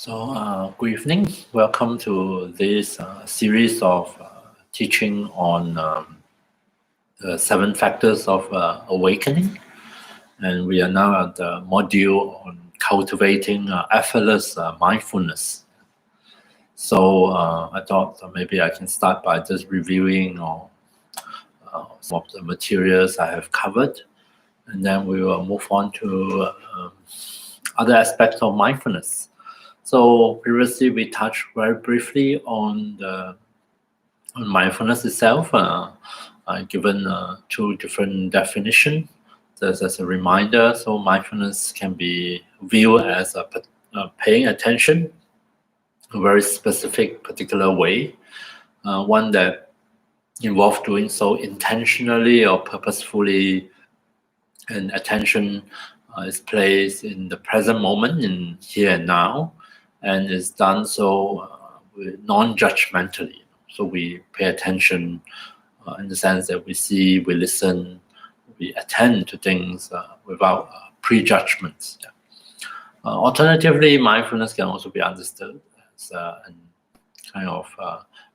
Good evening. Welcome to this series of teaching on the 7 factors of awakening. And we are now at the module on cultivating effortless mindfulness. I thought maybe I can start by just reviewing some of the materials I have covered. And then we will move on to other aspects of mindfulness. So previously we touched very briefly on mindfulness itself, given 2 different definitions. Just as a reminder, so mindfulness can be viewed as paying attention in a very specific, particular way, one that involves doing so intentionally or purposefully, and attention is placed in the present moment, in here and now, and is done so non-judgmentally. So we pay attention in the sense that we see, we listen, we attend to things without prejudgments. Alternatively, mindfulness can also be understood as a kind of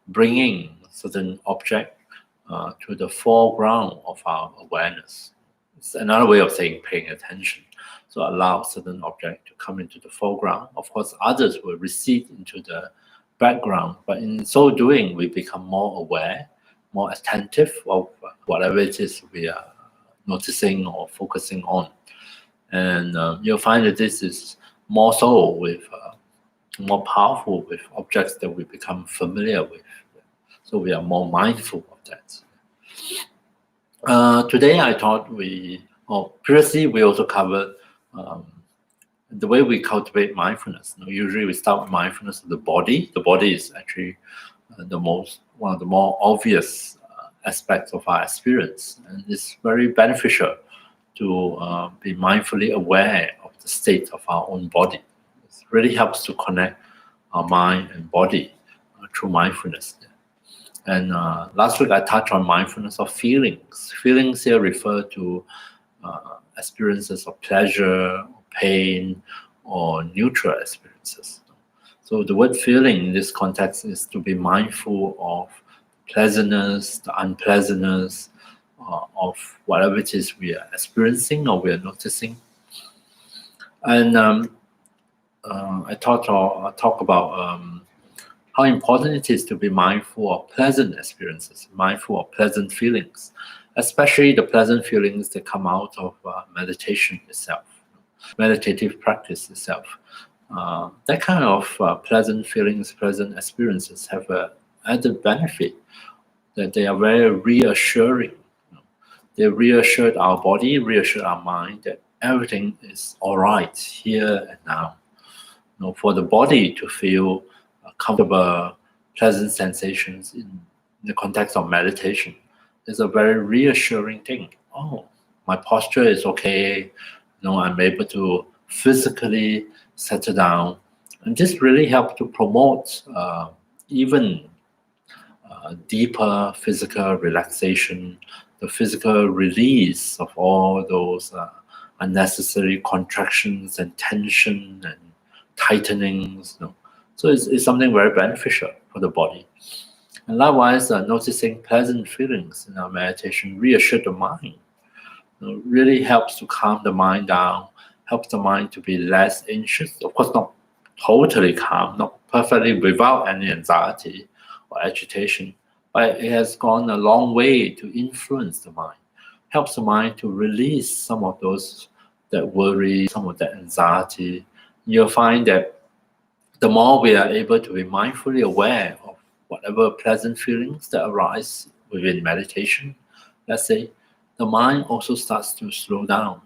bringing certain object to the foreground of our awareness. It's another way of saying paying attention. So allow certain object to come into the foreground. Of course, others will recede into the background, but in so doing, we become more aware, more attentive of whatever it is we are noticing or focusing on. And you'll find that this is more so with, more powerful with objects that we become familiar with. So we are more mindful of that. Today I thought previously we also covered the way we cultivate mindfulness. Usually we start with mindfulness of the body. The body is actually one of the more obvious aspects of our experience, and it's very beneficial to be mindfully aware of the state of our own body. It really helps to connect our mind and body through mindfulness. And last week I touched on mindfulness of feelings. Feelings here refer to experiences of pleasure, pain, or neutral experiences. So the word feeling in this context is to be mindful of pleasantness, the unpleasantness of whatever it is we are experiencing or we are noticing. And I talk about how important it is to be mindful of pleasant experiences, mindful of pleasant feelings, especially the pleasant feelings that come out of meditation itself, meditative practice itself. That kind of pleasant feelings, pleasant experiences have an added benefit that they are very reassuring. They reassured our body, reassured our mind that everything is all right here and now. For the body to feel comfortable, pleasant sensations in the context of meditation is a very reassuring thing. Oh, my posture is okay. I'm able to physically settle down, and this really helps to promote even deeper physical relaxation, the physical release of all those unnecessary contractions and tension and tightenings. So it's something very beneficial for the body. And likewise, noticing pleasant feelings in our meditation reassures the mind. Really helps to calm the mind down, helps the mind to be less anxious. Of course, not totally calm, not perfectly without any anxiety or agitation, but it has gone a long way to influence the mind, helps the mind to release some of those that worry, some of that anxiety. You'll find that the more we are able to be mindfully aware of whatever pleasant feelings that arise within meditation, let's say, the mind also starts to slow down.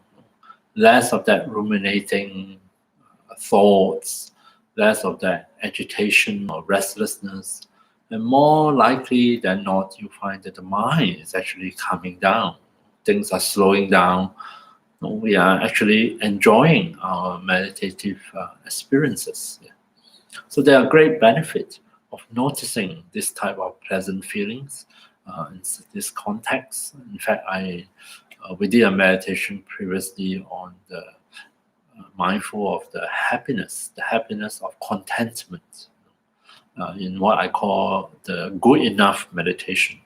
Less of that ruminating thoughts, less of that agitation or restlessness, and more likely than not, you find that the mind is actually calming down. Things are slowing down. We are actually enjoying our meditative experiences. So there are great benefits of noticing this type of pleasant feelings in this context. In fact, we did a meditation previously on the mindful of the happiness of contentment, in what I call the good enough meditation.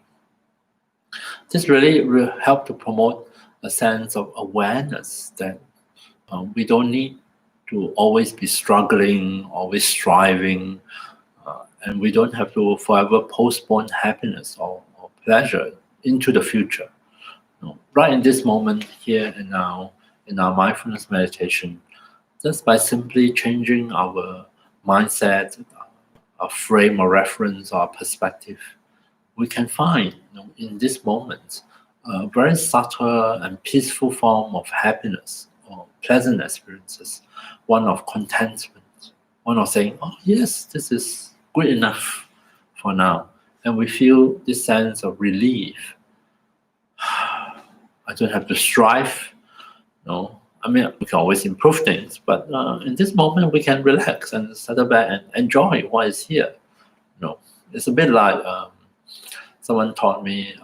This really will help to promote a sense of awareness that we don't need to always be struggling, always striving, and we don't have to forever postpone happiness or pleasure into the future. Right in this moment, here and now, in our mindfulness meditation, just by simply changing our mindset, our frame of reference, our perspective, we can find, in this moment, a very subtle and peaceful form of happiness or pleasant experiences, one of contentment, one of saying, oh yes, this is good enough for now. And we feel this sense of relief. I don't have to strive. I mean, we can always improve things, but in this moment, we can relax and settle back and enjoy what is here. It's a bit like someone taught me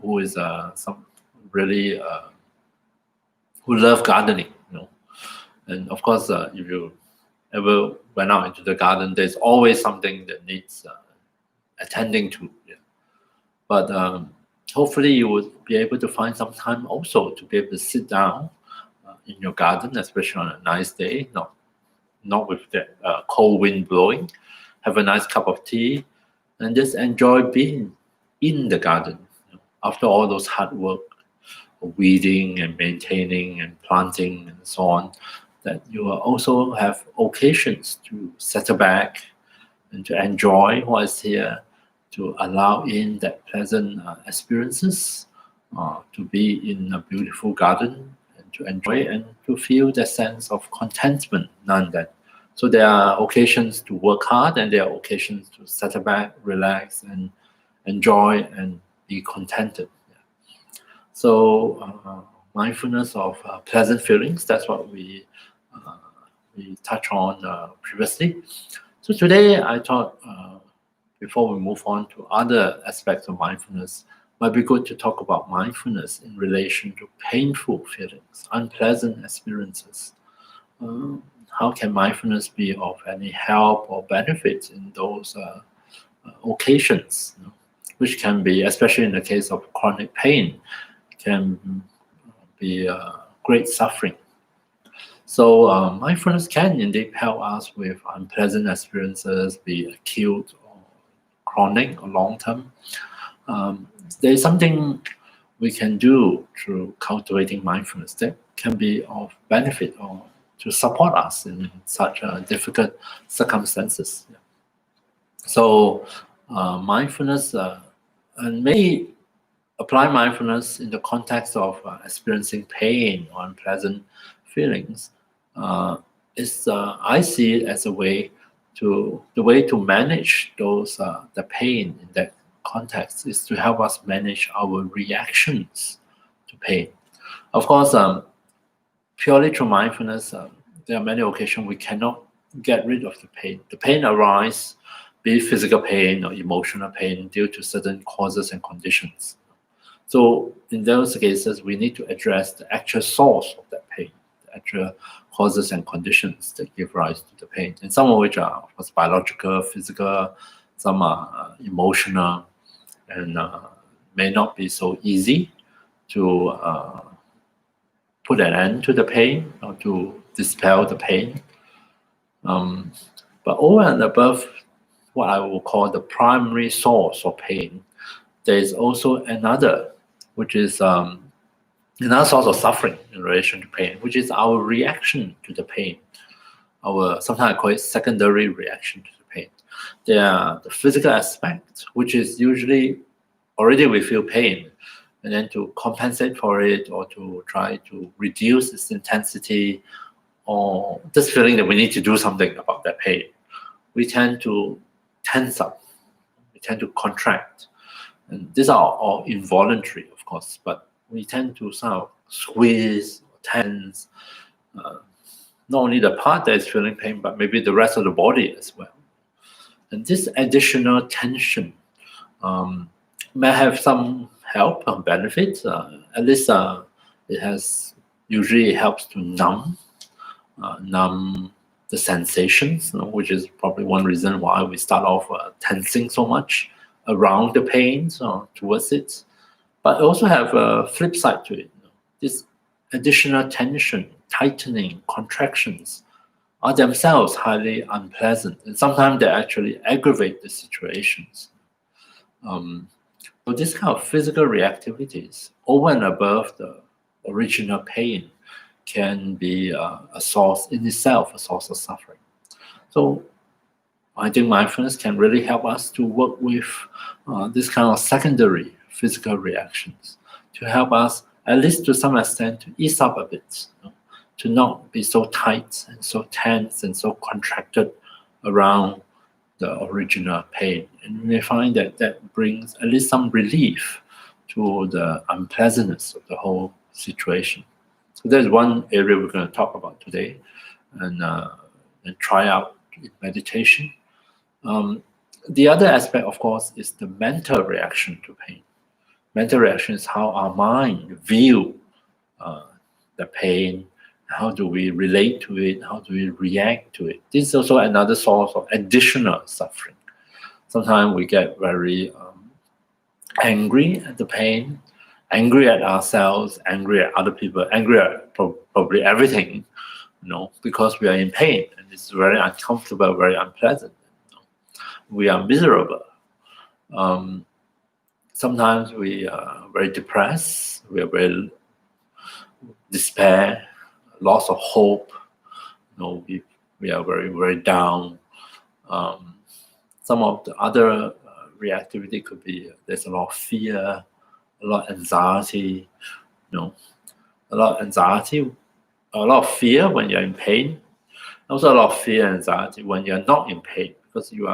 who is some really who love gardening. And of course, if you ever went out into the garden, there's always something that needs attending to. Yeah. But hopefully you would be able to find some time also to be able to sit down in your garden, especially on a nice day, not with the cold wind blowing, have a nice cup of tea, and just enjoy being in the garden. After all those hard work, weeding and maintaining and planting and so on, that you will also have occasions to settle back and to enjoy what is here, to allow in that pleasant experiences, to be in a beautiful garden and to enjoy and to feel that sense of contentment nonetheless. So there are occasions to work hard and there are occasions to settle back, relax, and enjoy and be contented. So mindfulness of pleasant feelings, that's what we touched on previously. So today I thought, before we move on to other aspects of mindfulness, might be good to talk about mindfulness in relation to painful feelings, unpleasant experiences. How can mindfulness be of any help or benefit in those occasions, which can be, especially in the case of chronic pain, can be great suffering. So mindfulness can indeed help us with unpleasant experiences, be acute or chronic or long-term. There's something we can do through cultivating mindfulness that can be of benefit or to support us in such difficult circumstances. So mindfulness, and maybe apply mindfulness in the context of experiencing pain or unpleasant feelings, I see it as the way to manage those the pain in that context is to help us manage our reactions to pain. Of course, purely through mindfulness, there are many occasions we cannot get rid of the pain. The pain arises, be it physical pain or emotional pain, due to certain causes and conditions. So in those cases, we need to address the actual source of that pain, the actual causes and conditions that give rise to the pain, and some of which are, of course, biological, physical, some are emotional, and may not be so easy to put an end to the pain or to dispel the pain. But over and above what I will call the primary source of pain, there is also another, which is another source of suffering in relation to pain, which is our reaction to the pain. Sometimes I call it secondary reaction to the pain. There are the physical aspect, which is usually already we feel pain, and then to compensate for it or to try to reduce its intensity, or this feeling that we need to do something about that pain, we tend to tense up, we tend to contract. And these are all involuntary, of course, but we tend to sort of squeeze, tense, not only the part that is feeling pain, but maybe the rest of the body as well. And this additional tension may have some help and benefit. At least it has Usually it helps to numb the sensations, which is probably one reason why we start off tensing so much around the pain, towards it. But also have a flip side to it. This additional tension, tightening, contractions are themselves highly unpleasant, and sometimes they actually aggravate the situations. So this kind of physical reactivities, over and above the original pain, can be a source in itself, a source of suffering. So I think mindfulness can really help us to work with this kind of secondary physical reactions to help us, at least to some extent, to ease up a bit, to not be so tight and so tense and so contracted around the original pain. And we may find that that brings at least some relief to the unpleasantness of the whole situation. So there's one area we're going to talk about today and try out in meditation. The other aspect, of course, is the mental reaction to pain. Mental reaction is how our mind view the pain, how do we relate to it, how do we react to it. This is also another source of additional suffering. Sometimes we get very angry at the pain, angry at ourselves, angry at other people, angry at probably everything, because we are in pain and it's very uncomfortable, very unpleasant. We are miserable. Sometimes we are very depressed, we are very despair, loss of hope. We are very, very down. Some of the other reactivity could be there's a lot of fear, a lot of anxiety, a lot of anxiety, a lot of fear when you're in pain. Also a lot of fear and anxiety when you're not in pain, because you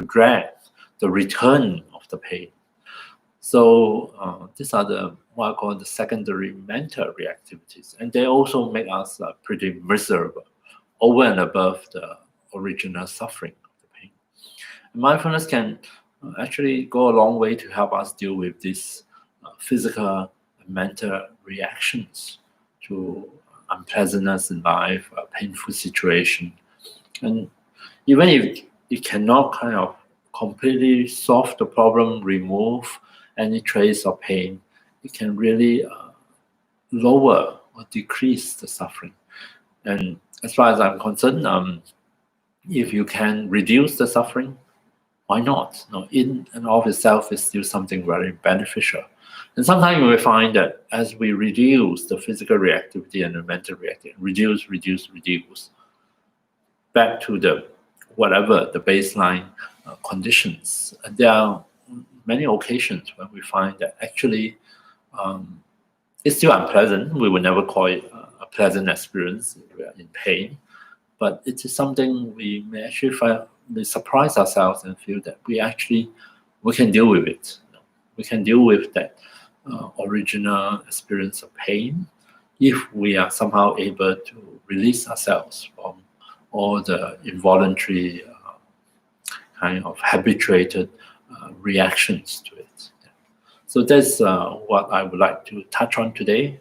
dread the return of the pain. So these are what I call the secondary mental reactivities, and they also make us pretty miserable, over and above the original suffering of the pain. And mindfulness can actually go a long way to help us deal with these physical and mental reactions to unpleasantness in life, a painful situation. And even if it cannot kind of completely solve the problem, remove any trace of pain, it can really lower or decrease the suffering. And as far as I'm concerned, if you can reduce the suffering, why not? In and of itself is still something very beneficial. And sometimes we find that as we reduce the physical reactivity and the mental reactivity, reduce, back to the baseline conditions, there are many occasions when we find that actually it's still unpleasant. We would never call it a pleasant experience if we are in pain, but it is something we may actually we surprise ourselves and feel that we can deal with it. We can deal with that original experience of pain if we are somehow able to release ourselves from all the involuntary kind of habituated reactions to it. So that's what I would like to touch on today.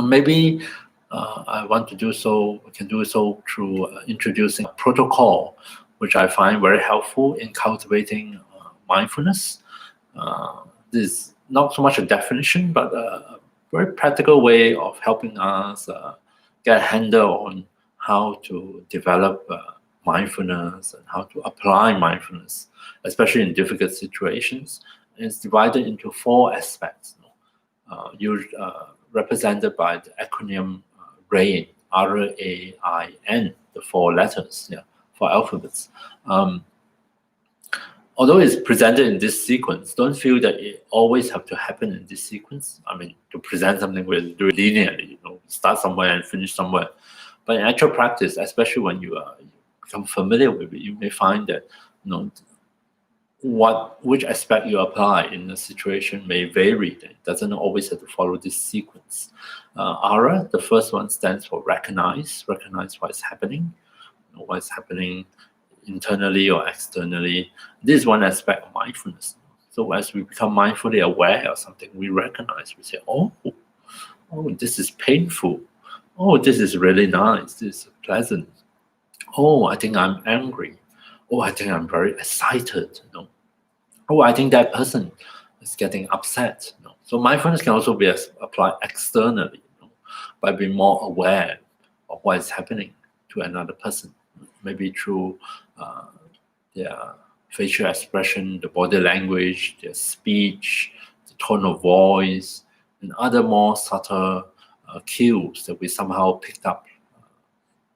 Maybe I want to do so. We can do so through introducing a protocol, which I find very helpful in cultivating mindfulness. This is not so much a definition, but a very practical way of helping us get a handle on how to develop mindfulness and how to apply mindfulness, especially in difficult situations. And it's divided into 4 aspects, represented by the acronym RAIN, RAIN, the 4 letters, 4 alphabets. Although it's presented in this sequence, don't feel that it always have to happen in this sequence. I mean, to present something, we'll do it linearly, start somewhere and finish somewhere. But in actual practice, especially when you become familiar with it, you may find that which aspect you apply in a situation may vary. It doesn't always have to follow this sequence. ARA, the first one, stands for recognize what's happening, what's happening internally or externally. This is one aspect of mindfulness. So as we become mindfully aware of something, we recognize, we say, oh, Oh, this is painful. Oh, this is really nice. This is pleasant. Oh, I think I'm angry. Oh, I think I'm very excited. Oh, I think that person is getting upset. So mindfulness can also be applied externally, by being more aware of what is happening to another person, maybe through uh, their facial expression, the body language, their speech, the tone of voice, and other more subtle cues that we somehow picked up,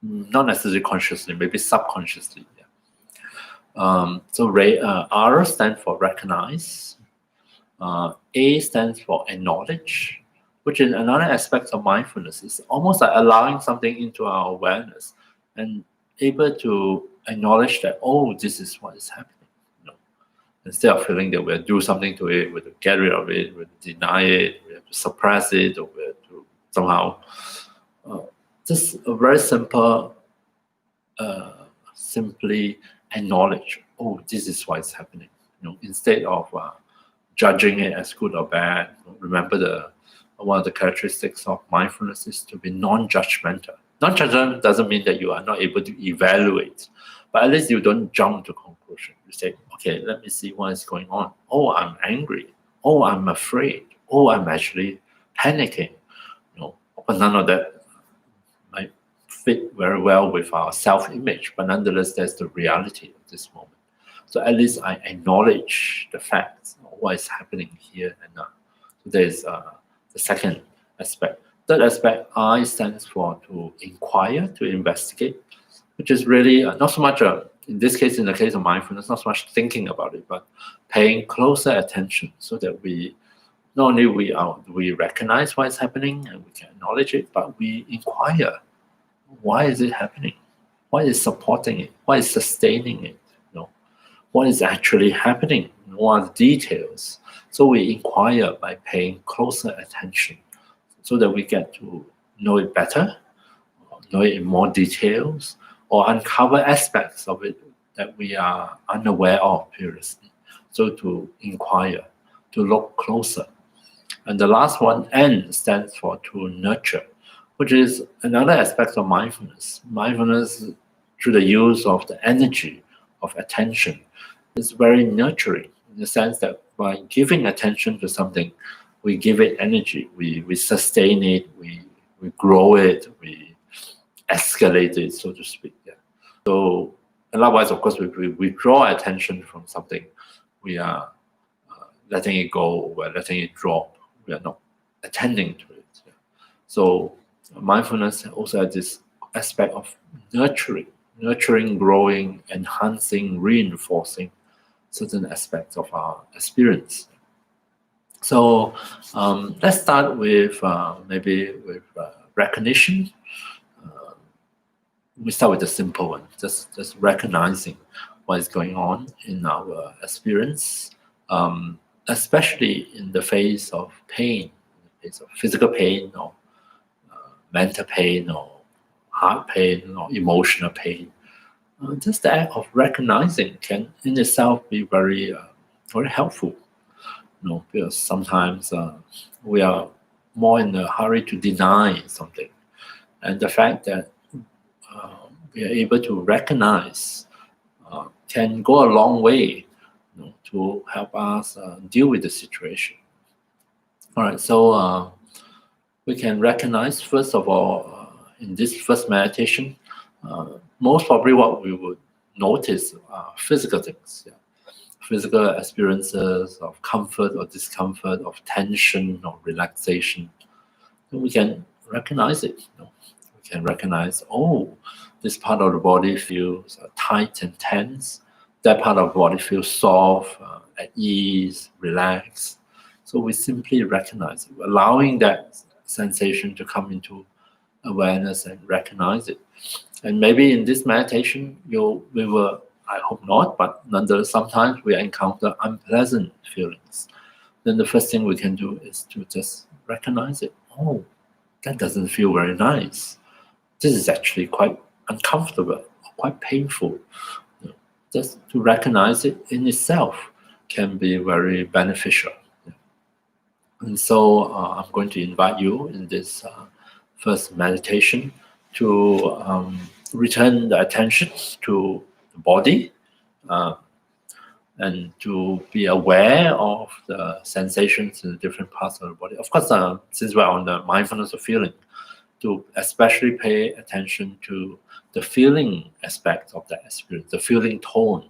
not necessarily consciously, maybe subconsciously. Yeah. R stands for recognize. A stands for acknowledge, which is another aspect of mindfulness. It's almost like allowing something into our awareness and able to acknowledge that, oh, this is what is happening. Instead of feeling that we have to do something to it, we have to get rid of it, we have to deny it, we have to suppress it, or we have to somehow just a very simple, simply acknowledge, oh, this is what is happening. Instead of judging it as good or bad. Remember, one of the characteristics of mindfulness is to be non-judgmental. Non-judgmental doesn't mean that you are not able to evaluate, but at least you don't jump to conclusion. You say, okay, let me see what is going on. Oh, I'm angry. Oh, I'm afraid. Oh, I'm actually panicking. But none of that might fit very well with our self-image, but nonetheless, that's the reality of this moment. So at least I acknowledge the facts of what is happening here and now. So there's the second aspect. Third aspect, I stands for to inquire, to investigate, which is really not so much, in this case, in the case of mindfulness, not so much thinking about it, but paying closer attention so that we not only we recognize what is happening and we can acknowledge it, but we inquire, why is it happening? What is supporting it? What is sustaining it? What is actually happening? What are the details? So we inquire by paying closer attention so that we get to know it better, know it in more details, or uncover aspects of it that we are unaware of previously. So to inquire, to look closer. And the last one, N, stands for to nurture, which is another aspect of mindfulness. Mindfulness, through the use of the energy of attention, is very nurturing in the sense that by giving attention to something, we give it energy, we sustain it, we grow it, we escalate it, so to speak. Yeah. So, and likewise, of course, we withdraw attention from something, we are letting it go, we're letting it drop, we are not attending to it. Yeah. So, mindfulness also has this aspect of nurturing, growing, enhancing, reinforcing certain aspects of our experience. So let's start with maybe with recognition. We start with the simple one, just recognizing what is going on in our experience, especially in the face of pain, in the face of physical pain or mental pain or heart pain or emotional pain. Just the act of recognizing can in itself be very helpful. Because sometimes we are more in a hurry to deny something, and the fact that we are able to recognize can go a long way, to help us deal with the situation. All right, so we can recognize first of all in this first meditation, most probably what we would notice are physical things. Yeah. Physical experiences of comfort or discomfort, of tension or relaxation. And we can recognize it. We can recognize, oh, this part of the body feels tight and tense. That part of the body feels soft, at ease, relaxed. So we simply recognize it, allowing that sensation to come into awareness and recognize it. And maybe in this meditation, we will, I hope not, but nonetheless, sometimes we encounter unpleasant feelings. Then the first thing we can do is to just recognize it. Oh, that doesn't feel very nice. This is actually quite uncomfortable, quite painful. Just to recognize it in itself can be very beneficial. And so I'm going to invite you in this first meditation to return the attention to the body, and to be aware of the sensations in the different parts of the body. Of course, since we're on the mindfulness of feeling, to especially pay attention to the feeling aspect of that experience, the feeling tone,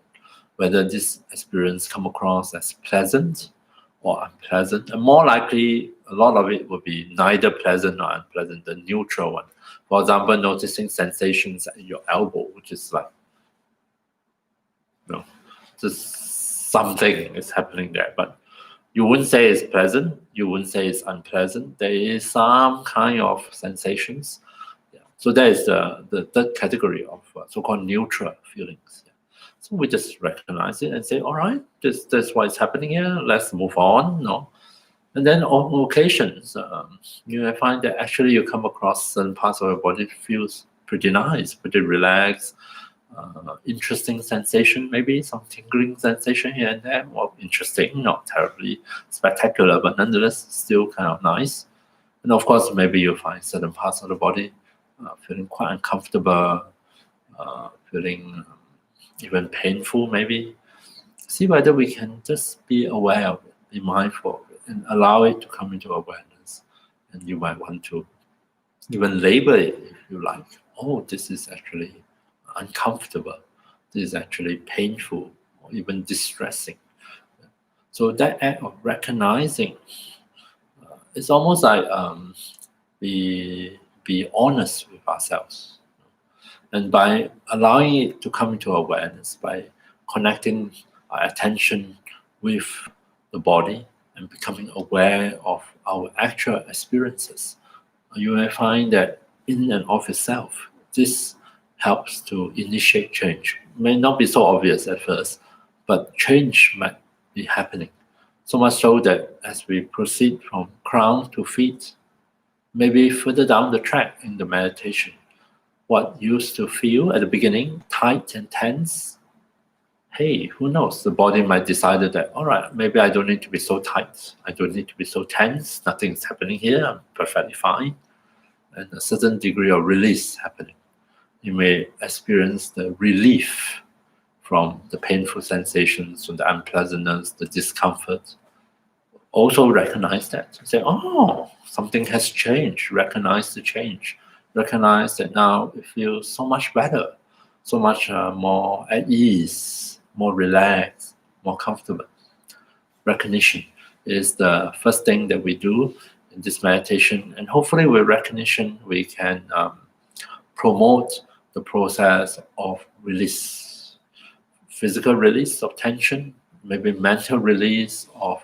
whether this experience come across as pleasant or unpleasant. And more likely, a lot of it will be neither pleasant nor unpleasant, the neutral one. For example, noticing sensations at your elbow, which is like, you know, just something is happening there. But you wouldn't say it's pleasant, you wouldn't say it's unpleasant. There is some kind of sensations. Yeah. So that is the third category of so-called neutral feelings. Yeah. So we just recognize it and say, all right, this what is happening here. Let's move on. No. And then on occasions, you may find that actually you come across certain parts of your body feels pretty nice, pretty relaxed, interesting sensation, maybe some tingling sensation here and there. Well, interesting, not terribly spectacular, but nonetheless still kind of nice. And of course, maybe you find certain parts of the body feeling quite uncomfortable, feeling even painful, maybe. See whether we can just be aware of it, be mindful of it, and allow it to come into awareness. And you might want to even label it if you like. Oh, this is actually uncomfortable. This is actually painful or even distressing. So that act of recognizing it's almost like be honest with ourselves. And by allowing it to come into awareness, by connecting our attention with the body and becoming aware of our actual experiences, you may find that in and of itself, this helps to initiate change. It may not be so obvious at first, but change might be happening. So much so that as we proceed from crown to feet, maybe further down the track in the meditation, what used to feel at the beginning tight and tense, hey, who knows? The body might decide that, all right, maybe I don't need to be so tight. I don't need to be so tense. Nothing's happening here. I'm perfectly fine. And a certain degree of release happening. You may experience the relief from the painful sensations, from the unpleasantness, the discomfort. Also recognize that. Say, oh, something has changed. Recognize the change. Recognize that now it feels so much better, so much more at ease, more relaxed, more comfortable. Recognition is the first thing that we do in this meditation. And hopefully with recognition, we can promote the process of release, physical release of tension, maybe mental release of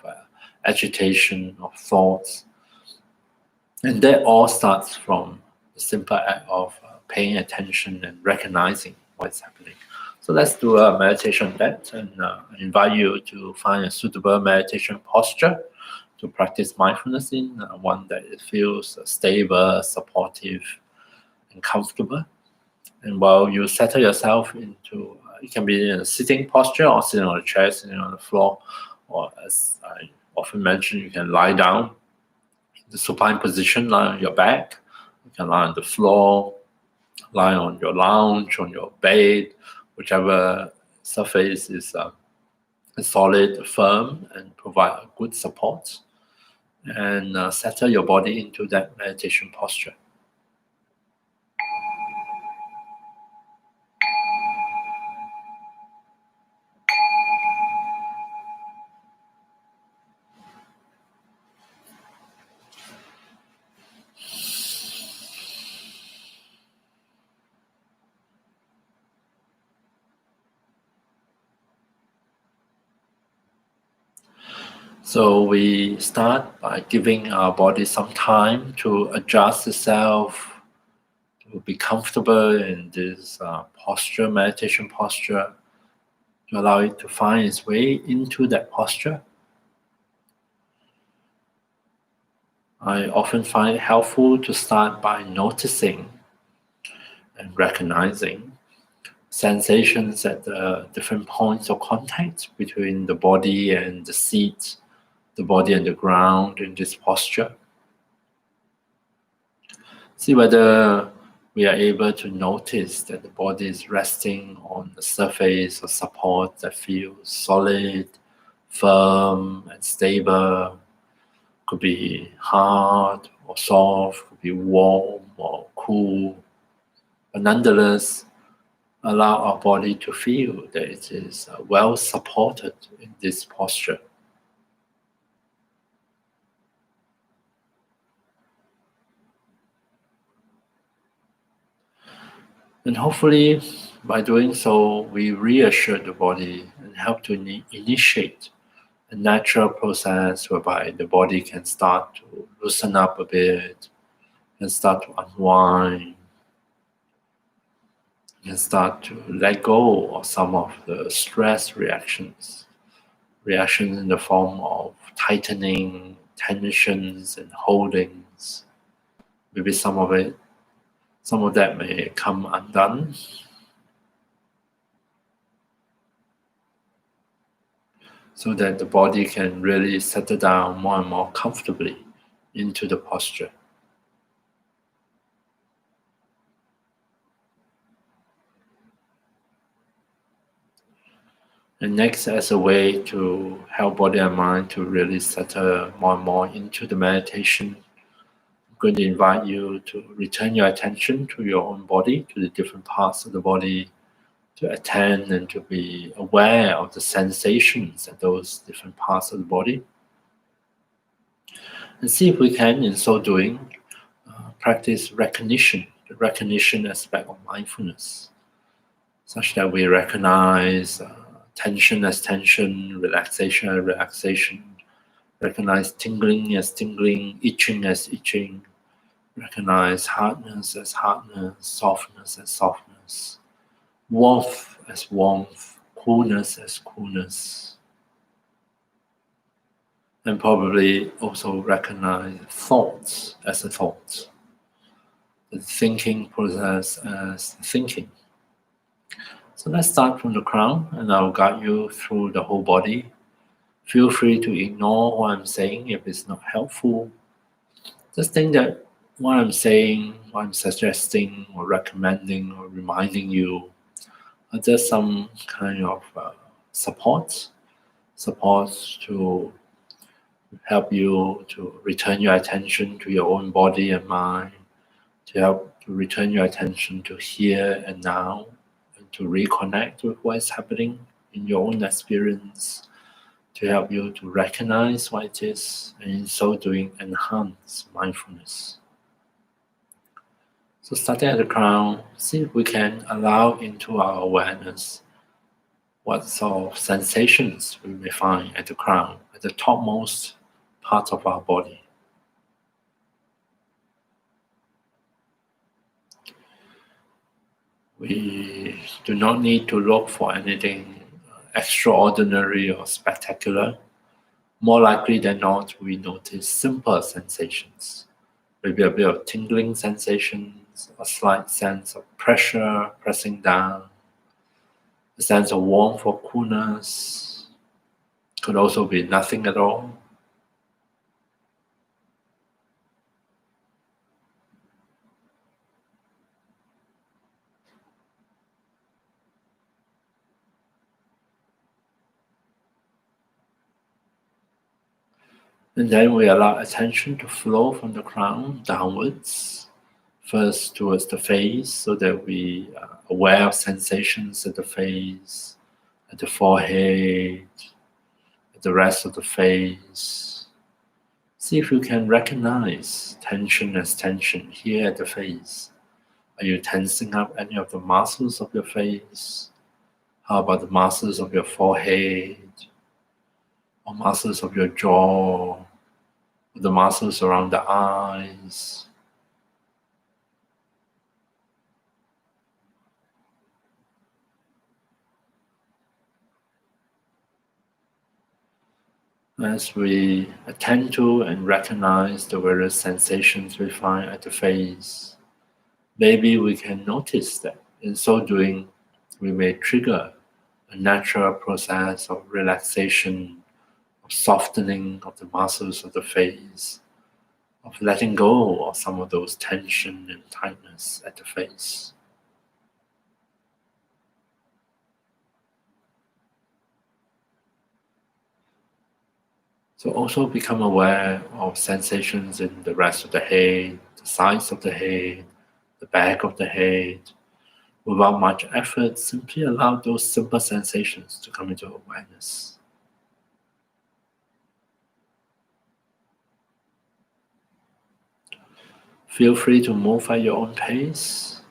agitation, of thoughts. And that all starts from the simple act of paying attention and recognizing what's happening. So let's do a meditation on that, and I invite you to find a suitable meditation posture to practice mindfulness in, one that feels stable, supportive, and comfortable. And while you settle yourself into, it can be in a sitting posture or sitting on a chair, sitting on the floor, or as I often mention, you can lie down in the supine position, lie on your back. You can lie on the floor, lie on your lounge, on your bed, whichever surface is solid, firm, and provide a good support. And settle your body into that meditation posture. So we start by giving our body some time to adjust itself, to be comfortable in this posture, meditation posture, to allow it to find its way into that posture. I often find it helpful to start by noticing and recognizing sensations at the different points of contact between the body and the seat, the body and the ground in this posture. See whether we are able to notice that the body is resting on the surface or support that feels solid, firm, and stable. Could be hard or soft, could be warm or cool. But nonetheless, allow our body to feel that it is well supported in this posture. And hopefully, by doing so, we reassure the body and help to initiate a natural process whereby the body can start to loosen up a bit and start to unwind and start to let go of some of the stress reactions in the form of tightening, tensions, and holdings. Maybe some of that may come undone, so that the body can really settle down more and more comfortably into the posture. And next, as a way to help body and mind to really settle more and more into the meditation, I'm going to invite you to return your attention to your own body, to the different parts of the body, to attend and to be aware of the sensations at those different parts of the body. And see if we can, in so doing, practice recognition, the recognition aspect of mindfulness, such that we recognize tension as tension, relaxation as relaxation, recognize tingling as tingling, itching as itching, recognize hardness as hardness, softness as softness, warmth as warmth, coolness as coolness, and probably also recognize thoughts as a thought, the thinking process as thinking. So let's start from the crown, and I'll guide you through the whole body. Feel free to ignore what I'm saying if it's not helpful. Just think that what I'm saying, what I'm suggesting, or recommending, or reminding you are just some kind of support to help you to return your attention to your own body and mind, to help to return your attention to here and now, and to reconnect with what is happening in your own experience, to help you to recognize what it is, and in so doing, enhance mindfulness. So starting at the crown, see if we can allow into our awareness what sort of sensations we may find at the crown, at the topmost part of our body. We do not need to look for anything extraordinary or spectacular. More likely than not, we notice simple sensations. Maybe a bit of tingling sensations, a slight sense of pressure pressing down, a sense of warmth or coolness. Could also be nothing at all. And then we allow attention to flow from the crown downwards, first towards the face, so that we are aware of sensations at the face, at the forehead, at the rest of the face. See if you can recognize tension as tension here at the face. Are you tensing up any of the muscles of your face? How about the muscles of your forehead? Or muscles of your jaw? Or the muscles around the eyes? As we attend to and recognize the various sensations we find at the face, maybe we can notice that in so doing, we may trigger a natural process of relaxation, of softening of the muscles of the face, of letting go of some of those tension and tightness at the face. So also become aware of sensations in the rest of the head, the sides of the head, the back of the head. Without much effort, simply allow those simple sensations to come into awareness. Feel free to move at your own pace.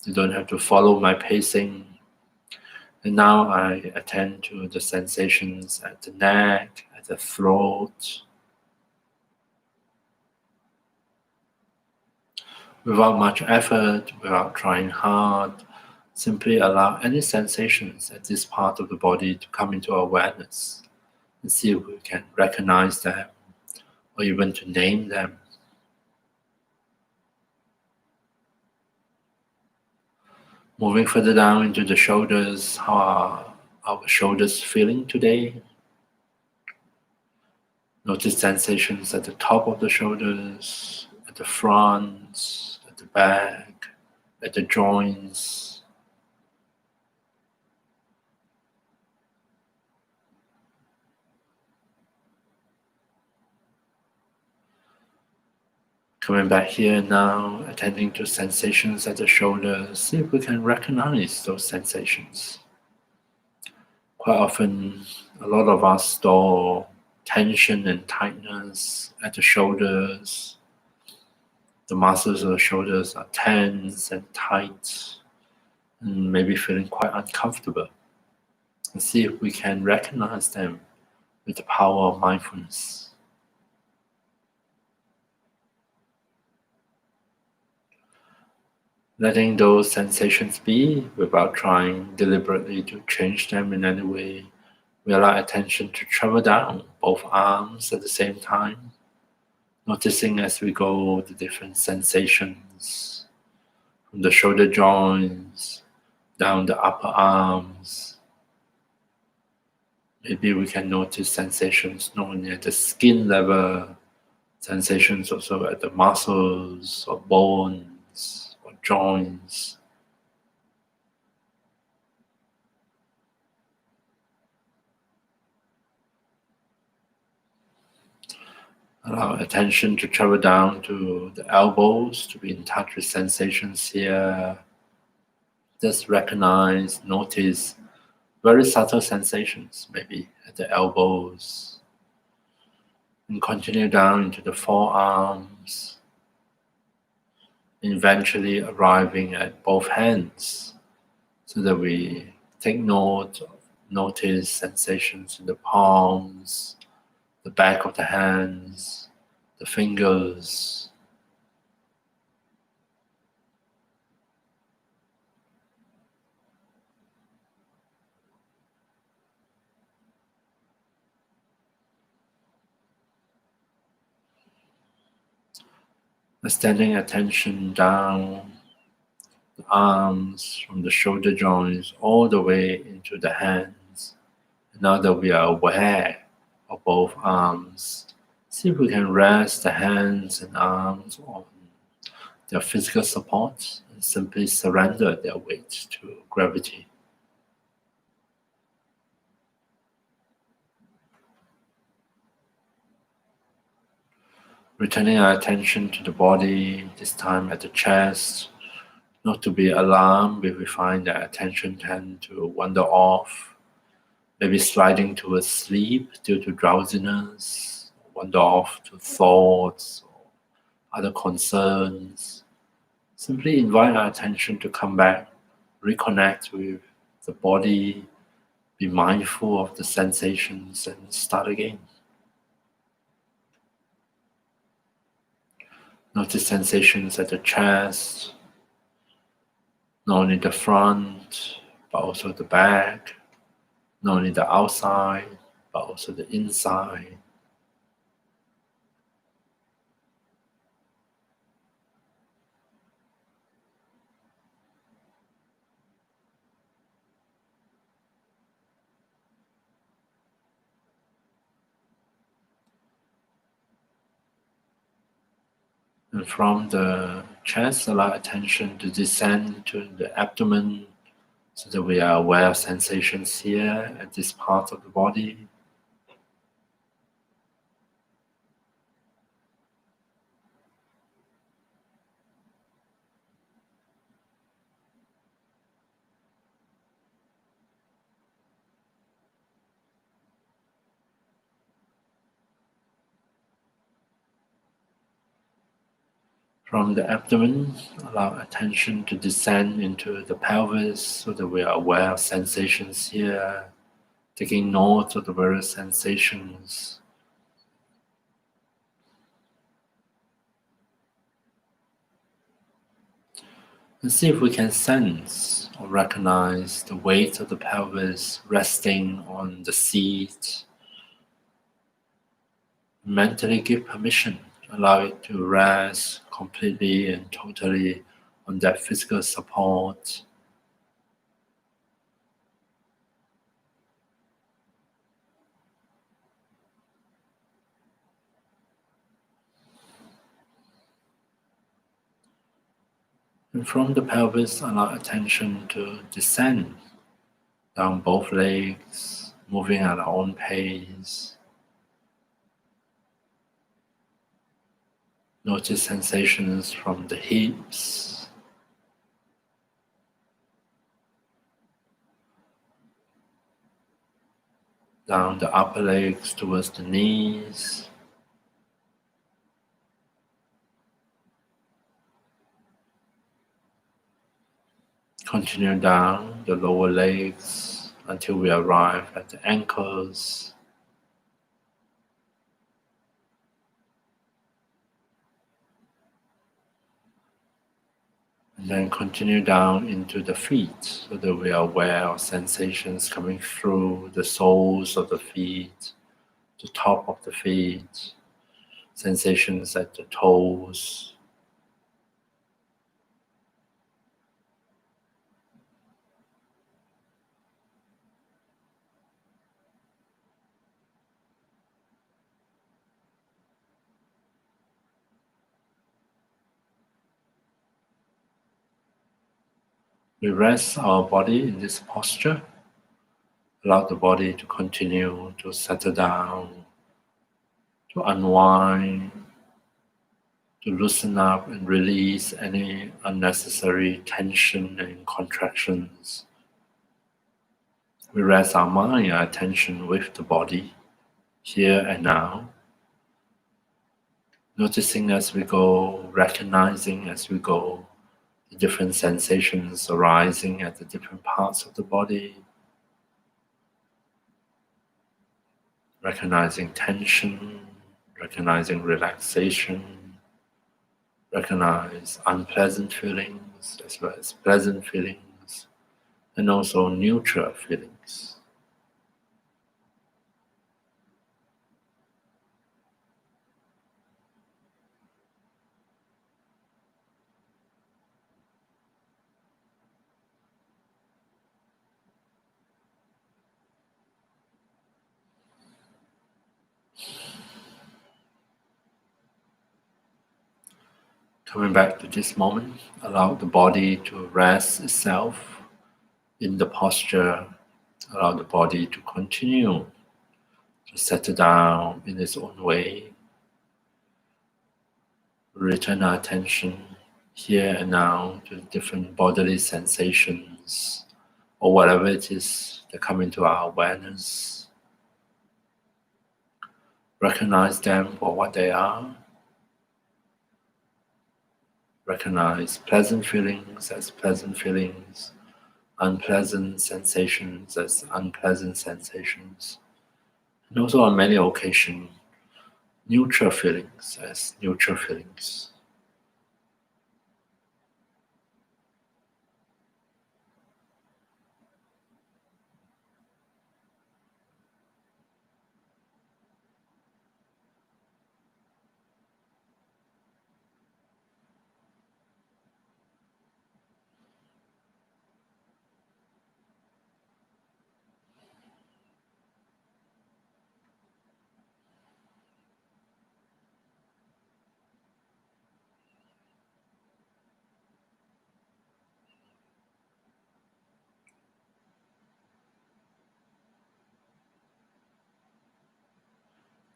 You don't have to follow my pacing. And now I attend to the sensations at the neck, at the throat. Without much effort, without trying hard, simply allow any sensations at this part of the body to come into awareness and see if we can recognize them or even to name them. Moving further down into the shoulders, how are our shoulders feeling today? Notice sensations at the top of the shoulders, at the front, at the back, at the joints. Coming back here now, attending to sensations at the shoulders, see if we can recognize those sensations. Quite often, a lot of us store tension and tightness at the shoulders. The muscles of the shoulders are tense and tight, and maybe feeling quite uncomfortable. And see if we can recognize them with the power of mindfulness. Letting those sensations be without trying deliberately to change them in any way. We allow attention to travel down both arms at the same time, noticing as we go the different sensations from the shoulder joints down the upper arms. Maybe we can notice sensations not only at the skin level, sensations also at the muscles or bones or joints. Allow attention to travel down to the elbows, to be in touch with sensations here. Just recognize, notice very subtle sensations, maybe at the elbows. And continue down into the forearms, eventually arriving at both hands, so that we take notice sensations in the palms, the back of the hands, the fingers. Extending attention down the arms from the shoulder joints all the way into the hands. And now that we are aware of both arms, see if we can rest the hands and arms on their physical support and simply surrender their weight to gravity. Returning our attention to the body, this time at the chest, not to be alarmed if we find that attention tend to wander off, maybe sliding towards sleep due to drowsiness, wander off to thoughts or other concerns. Simply invite our attention to come back, reconnect with the body, be mindful of the sensations, and start again. Notice sensations at the chest, not only the front, but also the back, not only the outside, but also the inside. And from the chest, allow attention to descend to the abdomen so that we are aware of sensations here at this part of the body. From the abdomen, allow attention to descend into the pelvis so that we are aware of sensations here, taking note of the various sensations. And see if we can sense or recognize the weight of the pelvis resting on the seat. Mentally give permission, allow it to rest completely and totally on that physical support. And from the pelvis, allow attention to descend down both legs, moving at our own pace. Notice sensations from the hips, down the upper legs towards the knees, continue down the lower legs until we arrive at the ankles. And then continue down into the feet so that we are aware of sensations coming through the soles of the feet, the top of the feet, sensations at the toes. We rest our body in this posture, allow the body to continue to settle down, to unwind, to loosen up and release any unnecessary tension and contractions. We rest our mind, our attention with the body, here and now, noticing as we go, recognizing as we go, the different sensations arising at the different parts of the body, recognizing tension, recognizing relaxation, recognize unpleasant feelings as well as pleasant feelings, and also neutral feelings. Coming back to this moment, allow the body to rest itself in the posture, allow the body to continue to settle down in its own way. Return our attention here and now to different bodily sensations or whatever it is that come into our awareness. Recognize them for what they are. Recognize pleasant feelings as pleasant feelings, unpleasant sensations as unpleasant sensations, and also on many occasions, neutral feelings as neutral feelings.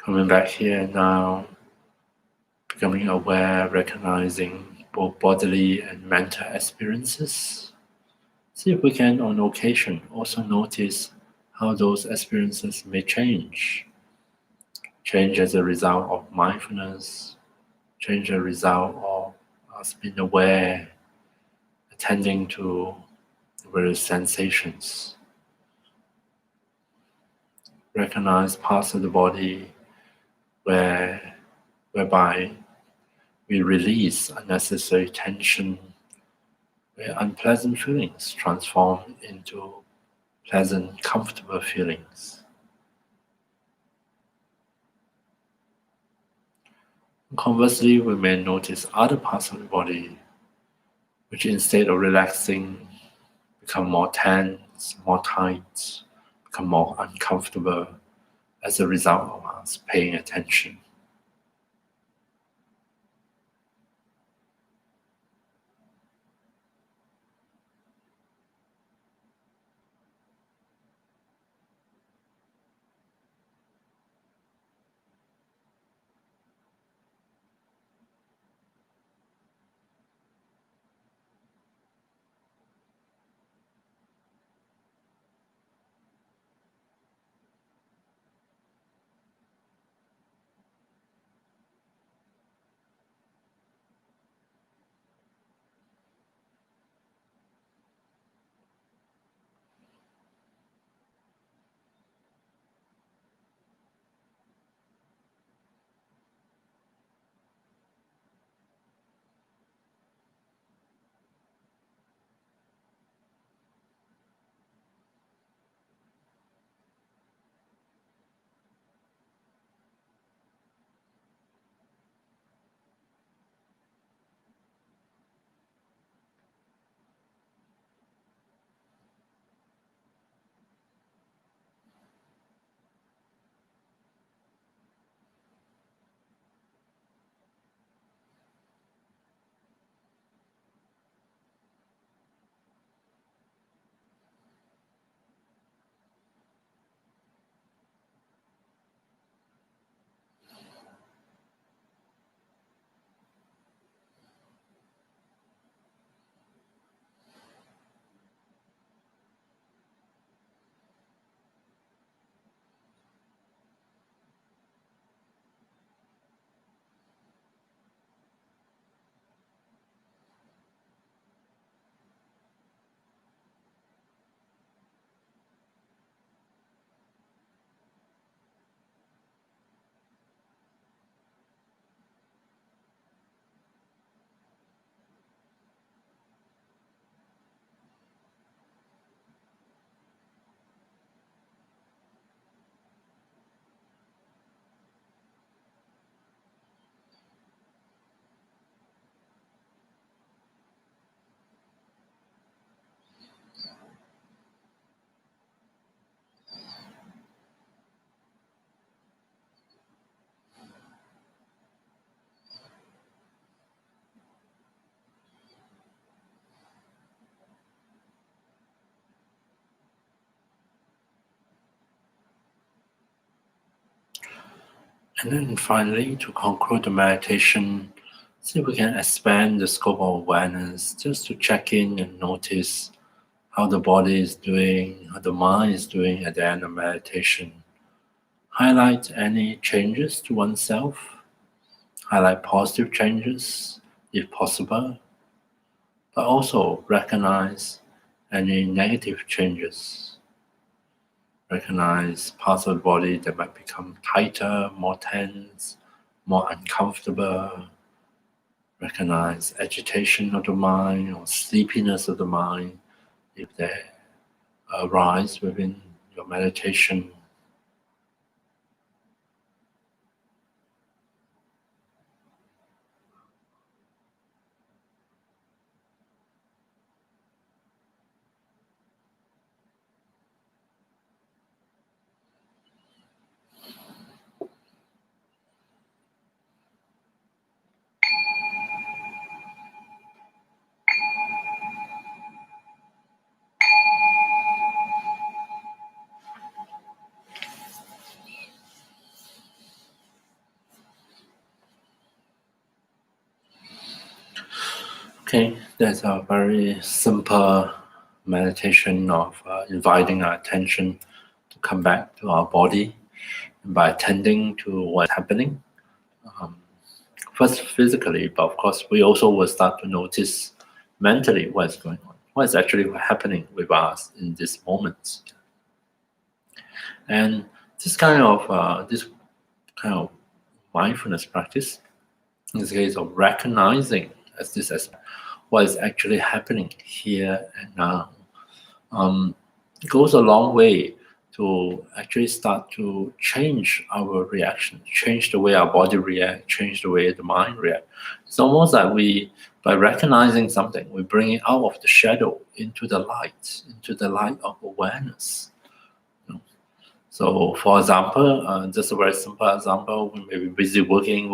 Coming back here now, becoming aware, recognizing both bodily and mental experiences. See if we can, on occasion, also notice how those experiences may change. Change as a result of mindfulness, change as a result of us being aware, attending to various sensations. Recognize parts of the body whereby we release unnecessary tension, where unpleasant feelings transform into pleasant, comfortable feelings. Conversely, we may notice other parts of the body which, instead of relaxing, become more tense, more tight, become more uncomfortable as a result of us paying attention. And then finally, to conclude the meditation, see if we can expand the scope of awareness just to check in and notice how the body is doing, how the mind is doing at the end of meditation. Highlight any changes to oneself, highlight positive changes if possible, but also recognize any negative changes. Recognize parts of the body that might become tighter, more tense, more uncomfortable. Recognize agitation of the mind or sleepiness of the mind if they arise within your meditation. Okay, that's a very simple meditation of inviting our attention to come back to our body by attending to what's happening. Um, First physically, but of course we also will start to notice mentally what's going on, what's actually happening with us in this moment. And this kind of mindfulness practice, in this case of recognizing as what is actually happening here and now, goes a long way to actually start to change our reaction, change the way our body react, change the way the mind react. It's almost like by recognizing something, we bring it out of the shadow into the light of awareness. You know? So, for example, just a very simple example, we may be busy working,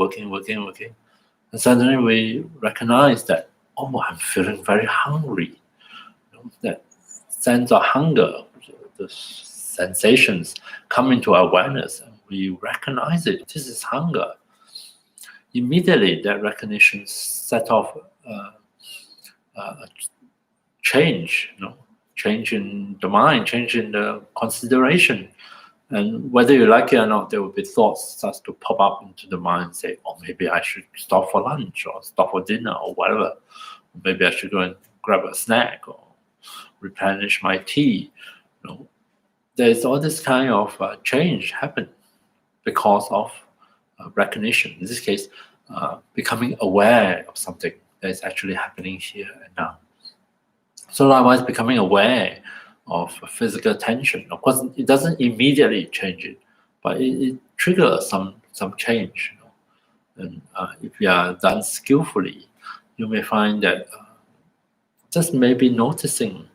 and suddenly we recognize that, oh, I'm feeling very hungry. That sense of hunger, the sensations come into awareness, and we recognize it. This is hunger. Immediately, that recognition set off a change, change in the mind, change in the consideration. And whether you like it or not, there will be thoughts starts to pop up into the mind, say, oh, maybe I should stop for lunch or stop for dinner or whatever. Maybe I should go and grab a snack or replenish my tea. There's all this kind of change happen because of recognition. In this case, becoming aware of something that is actually happening here and now. So likewise, becoming aware of physical tension. Of course, it doesn't immediately change it, but it triggers some change. And if you are done skillfully, you may find that just maybe noticing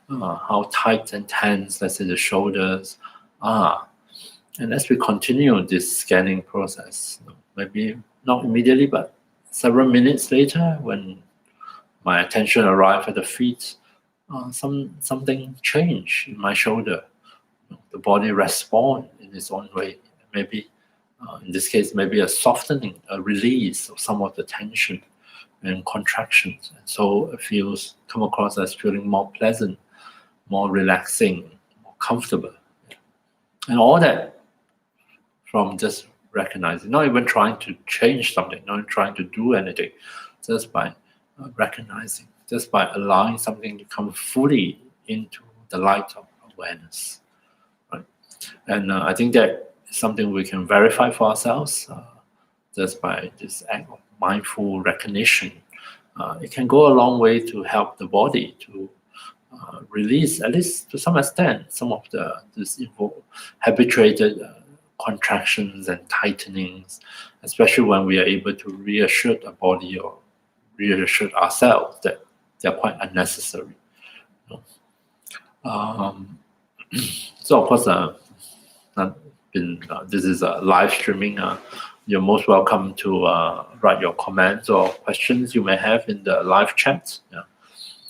how tight and tense, let's say, the shoulders are. And as we continue this scanning process, maybe not immediately, but several minutes later, when my attention arrives at the feet, something changed in my shoulder. The body responds in its own way. Maybe, in this case, maybe a softening, a release of some of the tension and contractions. And so it come across as feeling more pleasant, more relaxing, more comfortable. And all that from just recognizing, not even trying to change something, not even trying to do anything, just by recognizing, just by allowing something to come fully into the light of awareness. Right? And I think that is something we can verify for ourselves just by this act of mindful recognition. It can go a long way to help the body to release, at least to some extent, some of this habituated contractions and tightenings, especially when we are able to reassure the body or reassure ourselves that they're quite unnecessary. So of course, this is a live streaming. You're most welcome to write your comments or questions you may have in the live chat. Yeah.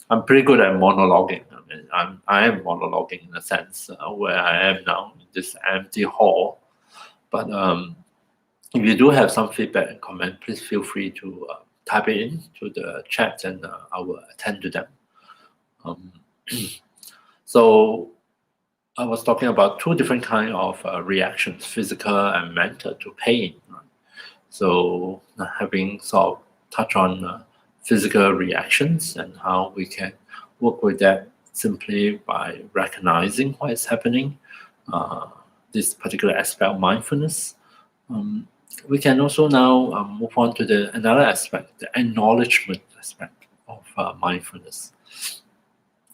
I'm pretty good at monologuing. I am monologuing in a sense where I am now in this empty hall. But if you do have some feedback and comment, please feel free to type it in to the chat, and I will attend to them. So I was talking about two different kinds of reactions, physical and mental, to pain. Right? So having sort of touched on physical reactions and how we can work with that simply by recognizing what is happening, this particular aspect of mindfulness. We can also now move on to another aspect, the acknowledgement aspect of mindfulness,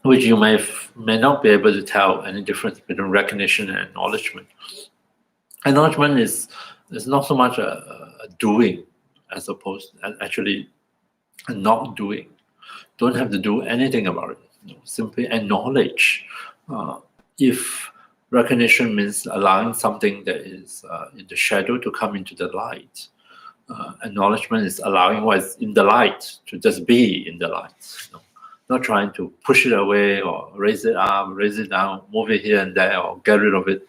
which you may not be able to tell any difference between recognition and acknowledgement. Acknowledgement is not so much a doing as opposed to actually a not doing. Don't have to do anything about it. Simply acknowledge. If recognition means allowing something that is in the shadow to come into the light, acknowledgement is allowing what is in the light to just be in the light. Not trying to push it away or raise it up, raise it down, move it here and there, or get rid of it.